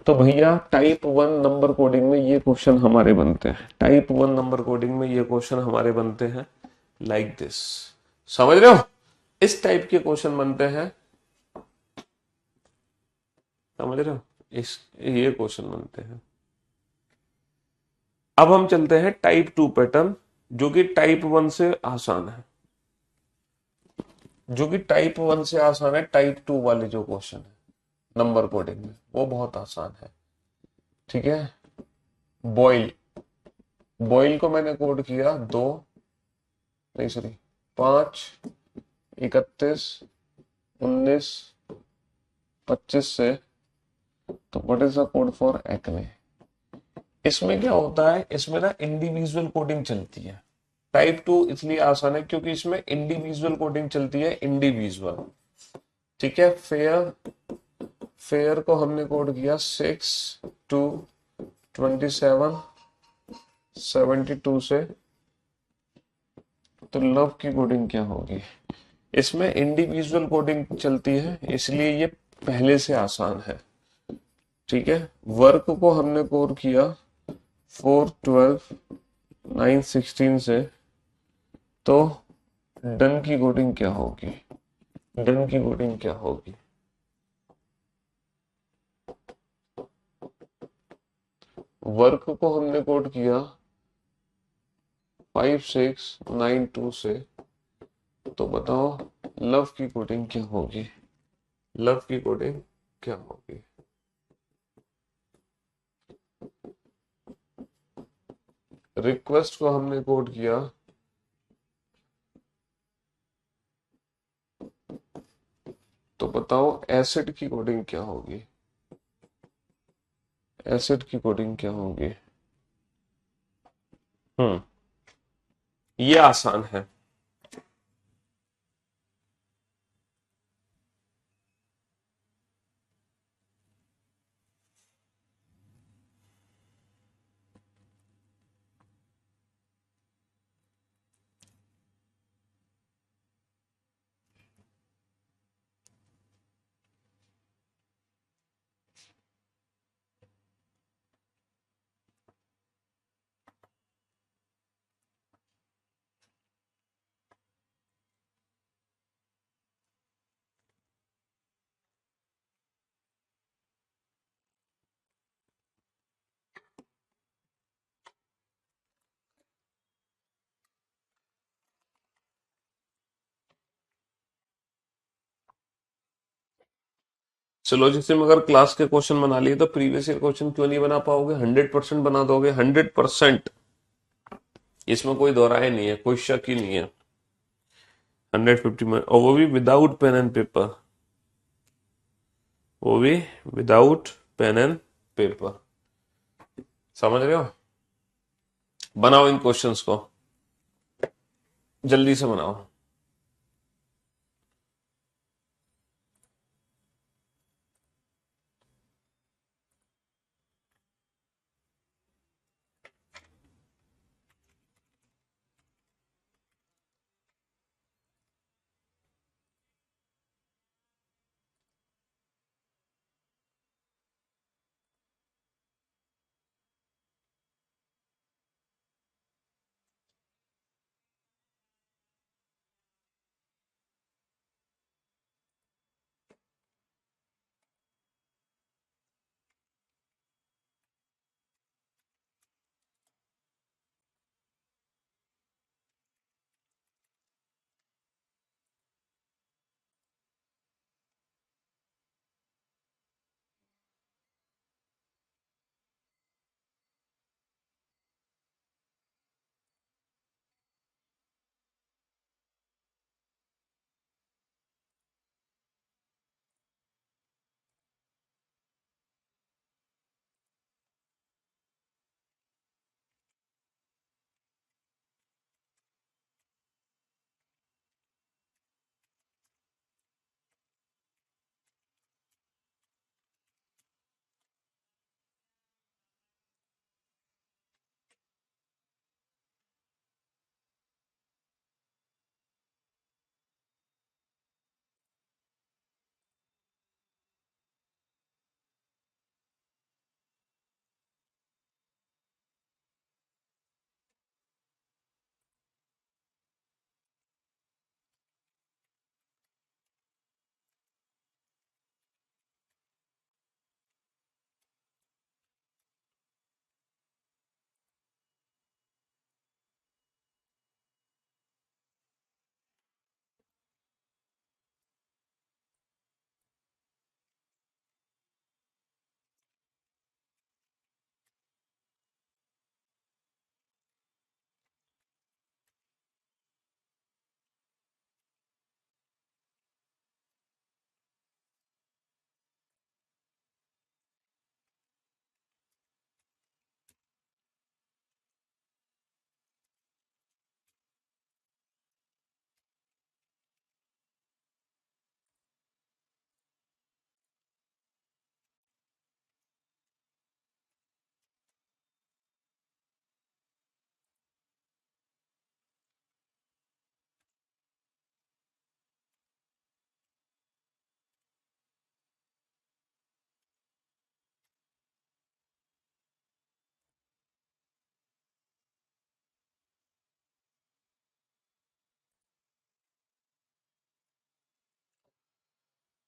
Speaker 1: तो भैया टाइप 1 नंबर कोडिंग में ये क्वेश्चन हमारे बनते हैं, टाइप 1 नंबर कोडिंग में ये क्वेश्चन हमारे बनते हैं लाइक दिस। समझ रहे हो, इस टाइप के क्वेश्चन बनते हैं, समझ रहे हो, इस ये क्वेश्चन बनते हैं। अब हम चलते हैं टाइप 2 पैटर्न, जो कि टाइप 1 से आसान है, जो कि टाइप 1 से आसान है। टाइप 2 वाले जो क्वेश्चन है नंबर कोडिंग में वो बहुत आसान है, ठीक है। बॉइल, बॉइल को मैंने कोड किया 2, नहीं सॉरी 5, 31, 19, 25 से, तो what is the code for acne. इसमें क्या होता है, इसमें ना इंडिविजुअल कोडिंग चलती है। टाइप 2 इसलिए आसान है क्योंकि इसमें इंडिविजुअल कोडिंग चलती है, इंडिविजुअल, ठीक है। फेयर, फेयर को हमने कोड किया 6 to 27, 72 से, तो लव की कोडिंग क्या होगी। इसमें इंडिविजुअल कोडिंग चलती है इसलिए ये पहले से आसान है, ठीक है। वर्क को हमने कोड किया 4, 12, 9, 16 से, तो डन की कोडिंग क्या होगी, डन की कोडिंग क्या होगी। वर्क को हमने कोड किया 5, 6, 9, 2 से, तो बताओ लव की कोडिंग क्या होगी, लव की कोडिंग क्या होगी। रिक्वेस्ट को हमने कोड किया, तो बताओ एसिड की कोडिंग क्या होगी, एसिड की कोडिंग क्या होगी। ये आसान है। चलो जैसे मैं अगर क्लास के क्वेश्चन बना लिए तो प्रीवियस ईयर क्वेश्चन क्यों नहीं बना पाओगे, 100% बना दोगे, 100%। इसमें कोई दोहराए नहीं है, कोई शक ही नहीं है। 150 में, और वो भी विदाउट पेन एंड पेपर, वो भी विदाउट पेन एंड पेपर। समझ रहे हो, बनाओ इन क्वेश्चंस को, जल्दी से बनाओ।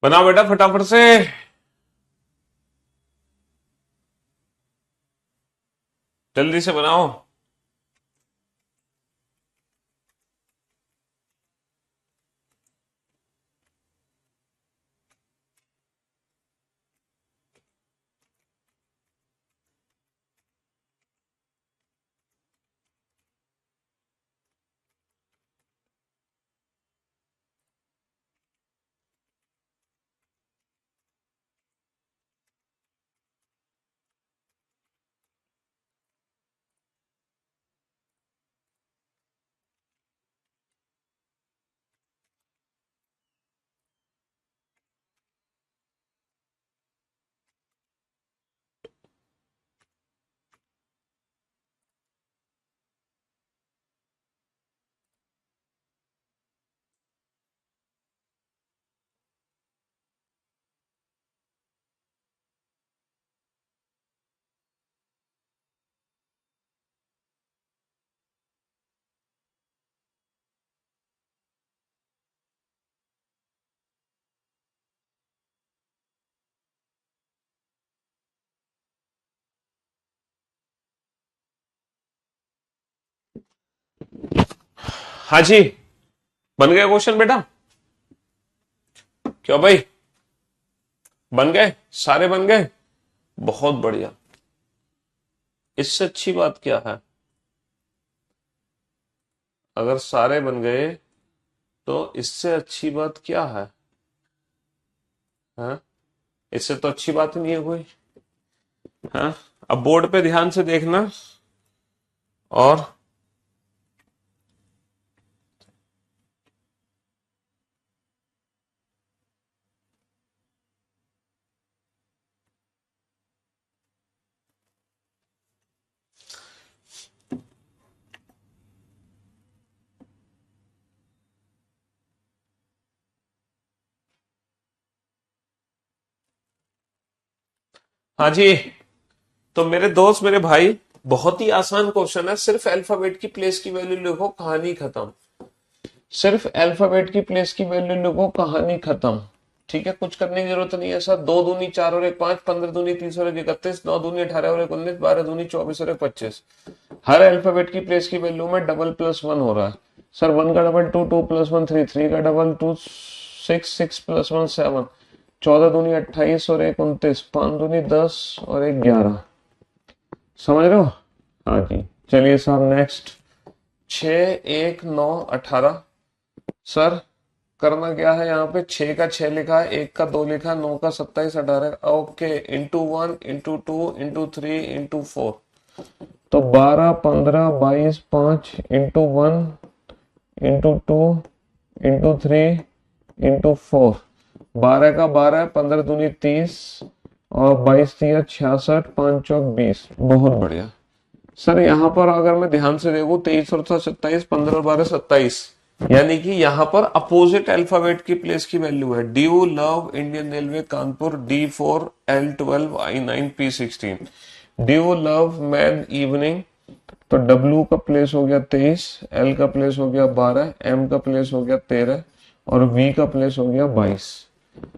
Speaker 1: बनाओ बेटा फटाफट से। जल्दी से बनाओ। हाँ जी, बन गया क्वेश्चन बेटा? क्यों भाई, बन गए? सारे बन गए? बहुत बढ़िया। इससे अच्छी बात क्या है? अगर सारे बन गए तो इससे अच्छी बात क्या है? हाँ, इससे तो अच्छी बात ही नहीं है कोई। हाँ, अब बोर्ड पे ध्यान से देखना। और हाँ जी, तो मेरे दोस्त, मेरे भाई, बहुत ही आसान क्वेश्चन है। सिर्फ अल्फाबेट की प्लेस की वैल्यू लिखो, कहानी खत्म। सिर्फ अल्फाबेट की प्लेस की वैल्यू लिखो, कहानी खत्म। ठीक है, कुछ करने की जरूरत नहीं है सर। 2 दूनी 4 और 1 5, 15 दूनी 30 और 1 31, 9 दूनी 18 और 1 19, 12 दूनी 24 और 1 25। हर अल्फाबेट की प्लेस की वैल्यू में डबल प्लस वन हो रहा है। सर 1 का डबल 2, 2 प्लस 1 3, 3 का डबल 2 6, 6 प्लस 1 7, 14 दूनी 28 और 1 29, 5 दूनी 10 और 1 11। समझ रहे हो? हाँ जी। चलिए सर नेक्स्ट। 6 1 9 18। सर करना क्या है यहाँ पे? 6 का 6 लिखा है, 1 का 2 लिखा है, 9 का 27 18। Okay, into 1 into 2 into 3 into 4। तो 12 15 22 5 इंटू 1 इंटू 2 इंटू 3 इंटू 4। 12 का 12, 15 दूनी 30 और 22 तिया 66, 5 चौक 20। बहुत बढ़िया। सर यहाँ पर अगर मैं ध्यान से देखूं, 23 और 27, 15 और 12 27, यानी कि यहाँ पर अपोजिट अल्फाबेट की प्लेस की वैल्यू है। D you love Indian railway Kanpur, D4 L12 I9 P16। D you love man evening, तो W का प्लेस हो गया 23, L का प्लेस हो गया 12, M का प्लेस हो गया 13 और V का प्लेस हो गया 22।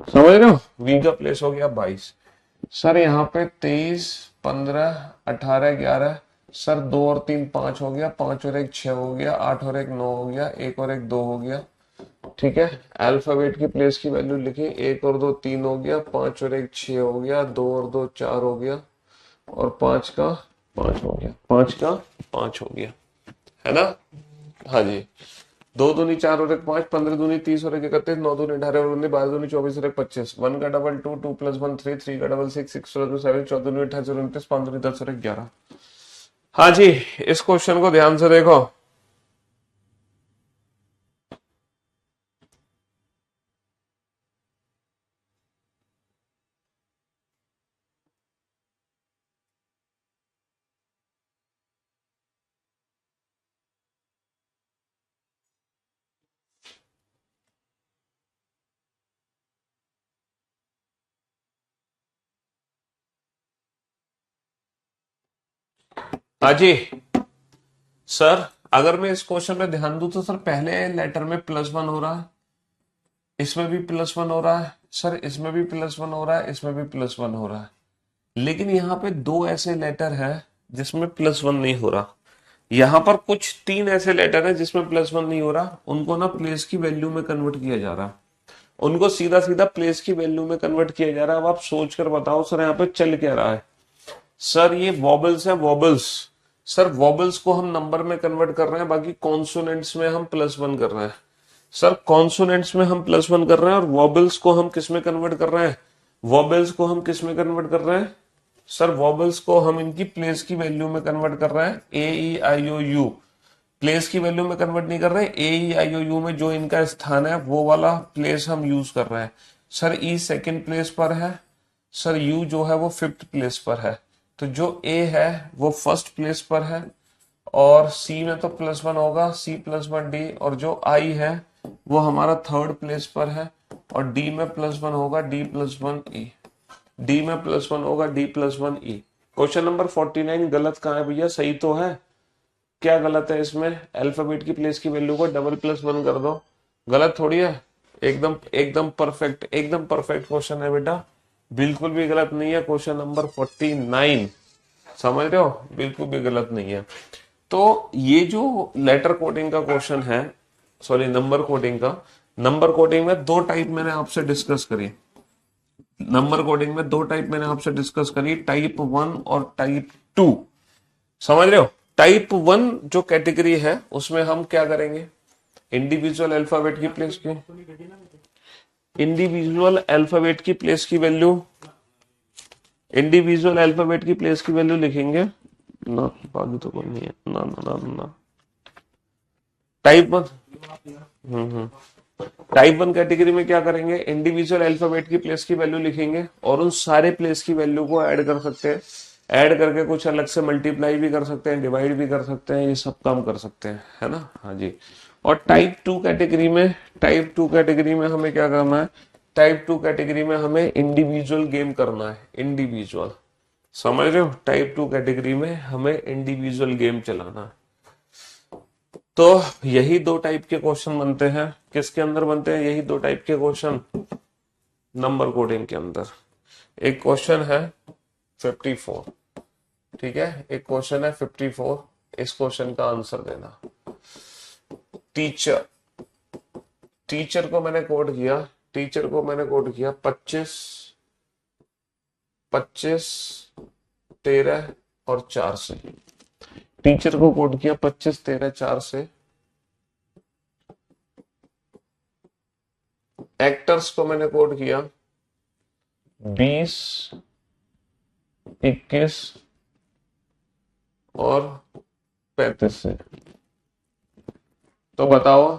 Speaker 1: समझ रहे हो? V का प्लेस हो गया 22। सर यहाँ पे 23 15 18 11। सर 2 और 3 5 हो गया, 5 और 1 6 हो गया, 8 और 1 9 हो गया, 1 और 1 2 हो गया। ठीक है, अल्फाबेट की प्लेस की वैल्यू लिखी। 1 और 2 3 हो गया, 5 और 1 6 हो गया, 2 और 2 4 हो गया और 5 का 5 हो गया, 5 का 5 हो गया, है ना? हाँ जी। 2 दूनी 4 और 1 5, 15 दूनी 30 और 1 31, 9 दूनी 18 और 19, 12 दूनी 24 और 1 25। 1 का डबल 2, 2 प्लस 1 3, 3 का डबल 6, 6 और 2 7, 14 दूनी 28 और 29, 5 दूनी 10 और 1 11। हाँ जी, इस क्वेश्चन को ध्यान से देखो। हाँ जी सर, अगर मैं इस क्वेश्चन में ध्यान दूं तो सर पहले लेटर में +1 हो रहा है, इसमें भी +1 हो रहा है, सर इसमें भी +1 हो रहा है, इसमें भी +1 हो रहा है, लेकिन यहाँ पे दो ऐसे लेटर है जिसमें +1 नहीं हो रहा। यहाँ पर कुछ 3 ऐसे लेटर है जिसमें +1 नहीं हो रहा, उनको ना प्लेस की वैल्यू में कन्वर्ट किया जा रहा, उनको सीधा सीधा प्लेस की वैल्यू में कन्वर्ट किया जा रहा है। अब आप सोच कर बताओ सर यहाँ पे चल क्या रहा है। सर ये वॉबल्स है, वॉबल्स। सर वॉबल्स को हम नंबर में कन्वर्ट कर रहे हैं, बाकी कॉन्सोनेंट्स में हम +1 कर रहे हैं। सर कॉन्सोनेंट्स में हम +1 कर रहे हैं, और वॉबल्स को हम किस में कन्वर्ट कर रहे हैं, वॉबल्स को हम किस में कन्वर्ट कर रहे हैं, सर वॉबल्स को हम इनकी प्लेस की वैल्यू में कन्वर्ट कर रहे हैं, A E I O U। Place की वैल्यू में कन्वर्ट नहीं कर रहे, A E I O U में जो इनका स्थान है वो वाला प्लेस हम यूज कर रहे हैं। सर E सेकंड प्लेस पर है, सर U जो है वो 5th प्लेस पर है, तो जो A है वो फर्स्ट प्लेस पर है, और C में तो +1 होगा, C+1D, और जो I है वो हमारा 3rd प्लेस पर है, और D में +1 होगा, D+1E। डी में +1 होगा, D+1E। क्वेश्चन नंबर 49 गलत कहाँ है भैया, सही तो है। क्या गलत है इसमें, अल्फाबेट की प्लेस की वैल्यू को +1 कर दो, गलत थोड़ी है। एकदम एकदम परफेक्ट, एकदम परफेक्ट क्वेश्चन है बेटा, बिल्कुल भी गलत नहीं है। क्वेश्चन नंबर 49 समझ रहे हो, बिल्कुल भी गलत नहीं है। तो ये जो लेटर कोडिंग का क्वेश्चन है, सॉरी नंबर कोडिंग का, नंबर कोडिंग में दो टाइप मैंने आपसे डिस्कस करी। नंबर कोडिंग में दो टाइप मैंने आपसे डिस्कस करी, टाइप 1 और टाइप 2। समझ रहे हो। टाइप 1 जो कैटेगरी है उसमें हम क्या करेंगे, इंडिविजुअल अल्फाबेट की प्लेस की, इंडिविजुअल अल्फाबेट की प्लेस की वैल्यू, इंडिविजुअल अल्फाबेट की प्लेस की वैल्यू लिखेंगे ना, बाकी तो कोई नहीं है ना ना ना ना। टाइप 1, टाइप 1 कैटेगरी में क्या करेंगे, इंडिविजुअल अल्फाबेट की प्लेस की वैल्यू लिखेंगे, और उन सारे प्लेस की वैल्यू को ऐड कर सकते हैं, ऐड करके कुछ अलग से मल्टीप्लाई भी कर सकते हैं, डिवाइड भी कर सकते हैं, ये सब काम कर सकते हैं, है ना। हाँ जी। और टाइप 2 कैटेगरी में, टाइप 2 कैटेगरी में हमें क्या करना है, टाइप 2 कैटेगरी में हमें इंडिविजुअल गेम करना है, इंडिविजुअल। समझ रहे हो, टाइप 2 कैटेगरी में हमें इंडिविजुअल गेम चलाना है। तो यही दो टाइप के क्वेश्चन बनते हैं, किसके अंदर बनते हैं, यही दो टाइप के क्वेश्चन नंबर कोडिंग के अंदर। एक क्वेश्चन है 54, ठीक है, एक क्वेश्चन है 54, इस क्वेश्चन का आंसर देना। टीचर, टीचर को मैंने कोड किया, टीचर को मैंने कोड किया 25, 25, 13 और 4 से। टीचर को कोड किया 25, 13, 4 से। एक्टर्स को मैंने कोड किया 20, 21 और 35 से। तो बताओ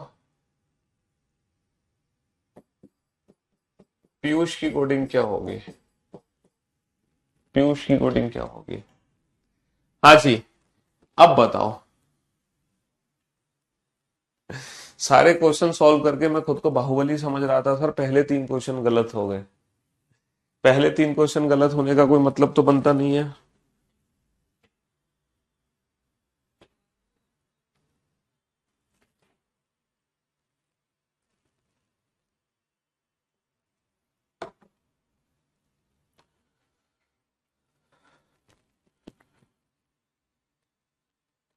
Speaker 1: पीयूष की कोडिंग क्या होगी, पीयूष की कोडिंग क्या होगी। हाँ जी, अब बताओ। सारे क्वेश्चन सॉल्व करके मैं खुद को बाहुबली समझ रहा था सर, पहले 3 क्वेश्चन गलत हो गए। पहले 3 क्वेश्चन गलत होने का कोई मतलब तो बनता नहीं है।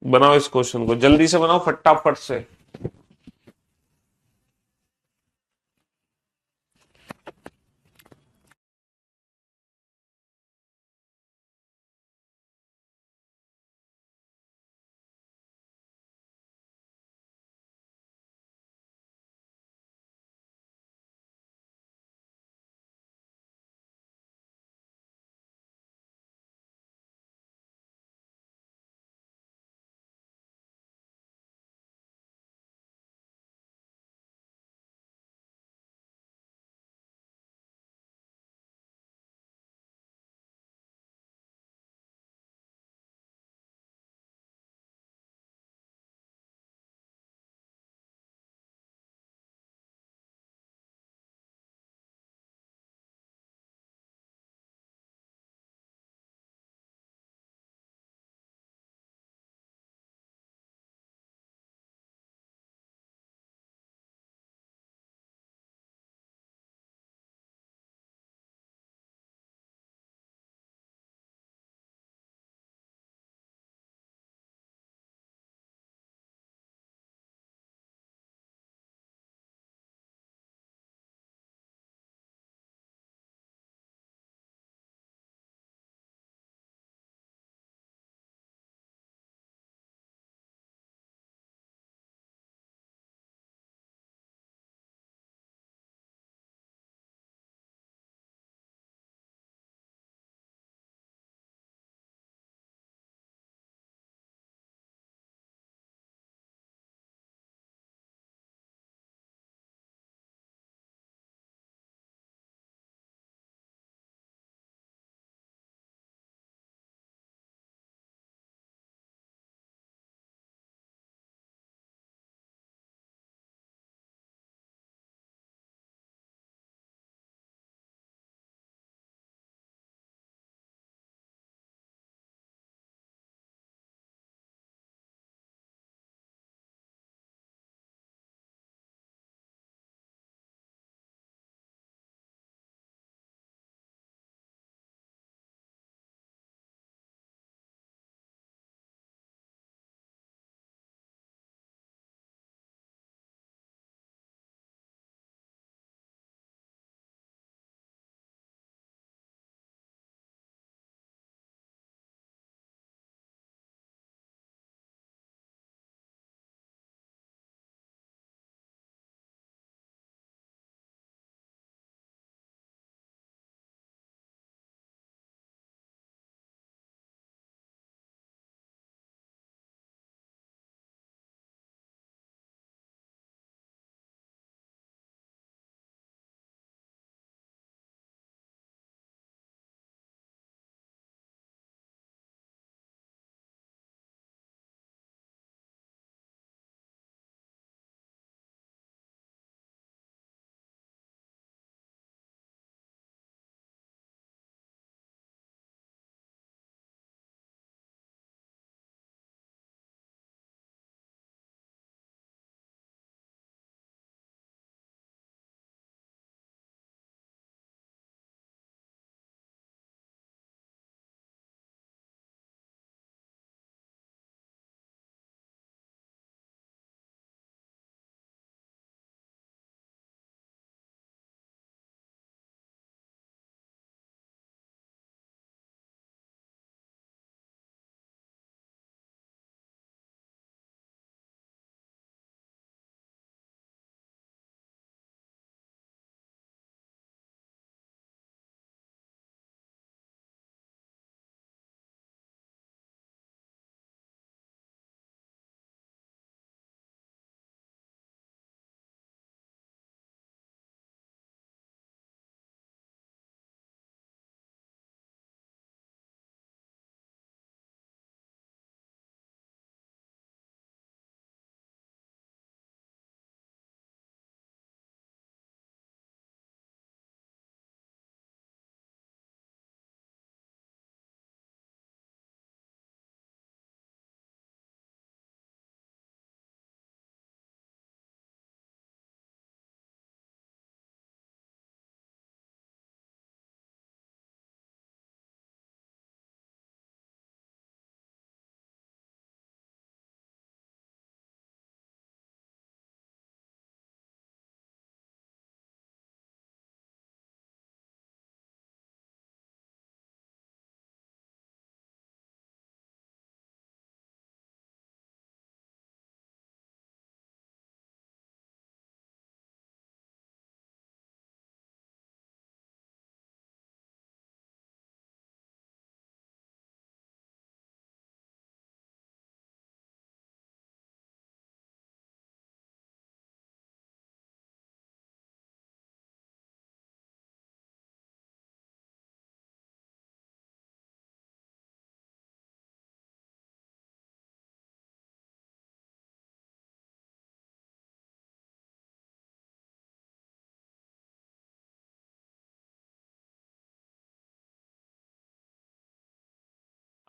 Speaker 1: बनाओ इस क्वेश्चन को, जल्दी से बनाओ, फटाफट से।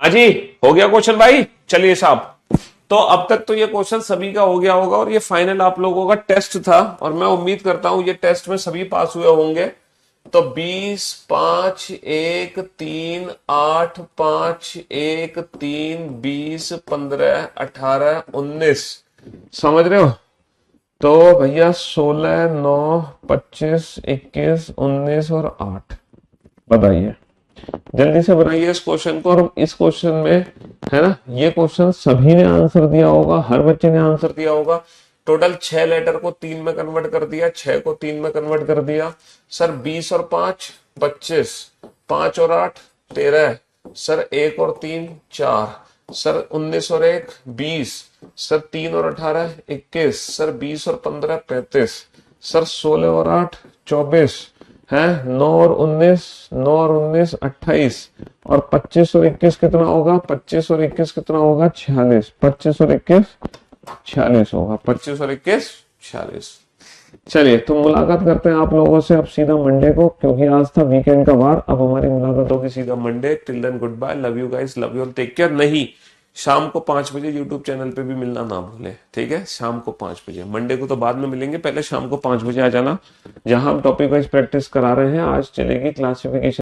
Speaker 1: हाँ जी, हो गया क्वेश्चन भाई। चलिए साहब, तो अब तक तो ये क्वेश्चन सभी का हो गया होगा और ये फाइनल आप लोगों का टेस्ट था और मैं उम्मीद करता हूं ये टेस्ट में सभी पास हुए होंगे। तो 20, 5, 1, 3, 8, 5, 1, 3, 20, 15, 18, 19, समझ रहे हो? तो भैया 16, 9, 25, 21, 19 और 8, बताइए, जल्दी से बनाइए इस क्वेश्चन को। और इस क्वेश्चन में है ना, ये क्वेश्चन सभी ने आंसर दिया होगा, हर बच्चे ने आंसर दिया होगा। टोटल 6 लेटर को 3 में कन्वर्ट कर दिया, 6 को 3 में कन्वर्ट कर दिया। सर 20 और 5 25, 5 और 8 13, सर 1 और 3 4, सर 19 और 1 20, सर 3 और 18 21, सर 20 और 15 35, सर 16 और 8 24 है, 9 और 19, 9 और 19 28, और 25 और 21 कितना होगा? 25 और 21 कितना होगा? 46। 25 और 21 46 होगा, 25 और 21 46। चलिए, तो मुलाकात करते हैं आप लोगों से अब सीधा मंडे को, क्योंकि आज था वीकेंड का वार। अब हमारी मुलाकात होगी सीधा Monday. Till then good bye, love you guys, love you all, take care. नहीं, शाम को 5 बजे यूट्यूब चैनल पे भी मिलना ना भूले, ठीक है? शाम को 5 बजे, मंडे को तो बाद में मिलेंगे, पहले शाम को 5 बजे आ जाना, जहां हम टॉपिक वाइज प्रैक्टिस करा रहे हैं। आज चलेगी क्लासिफिकेशन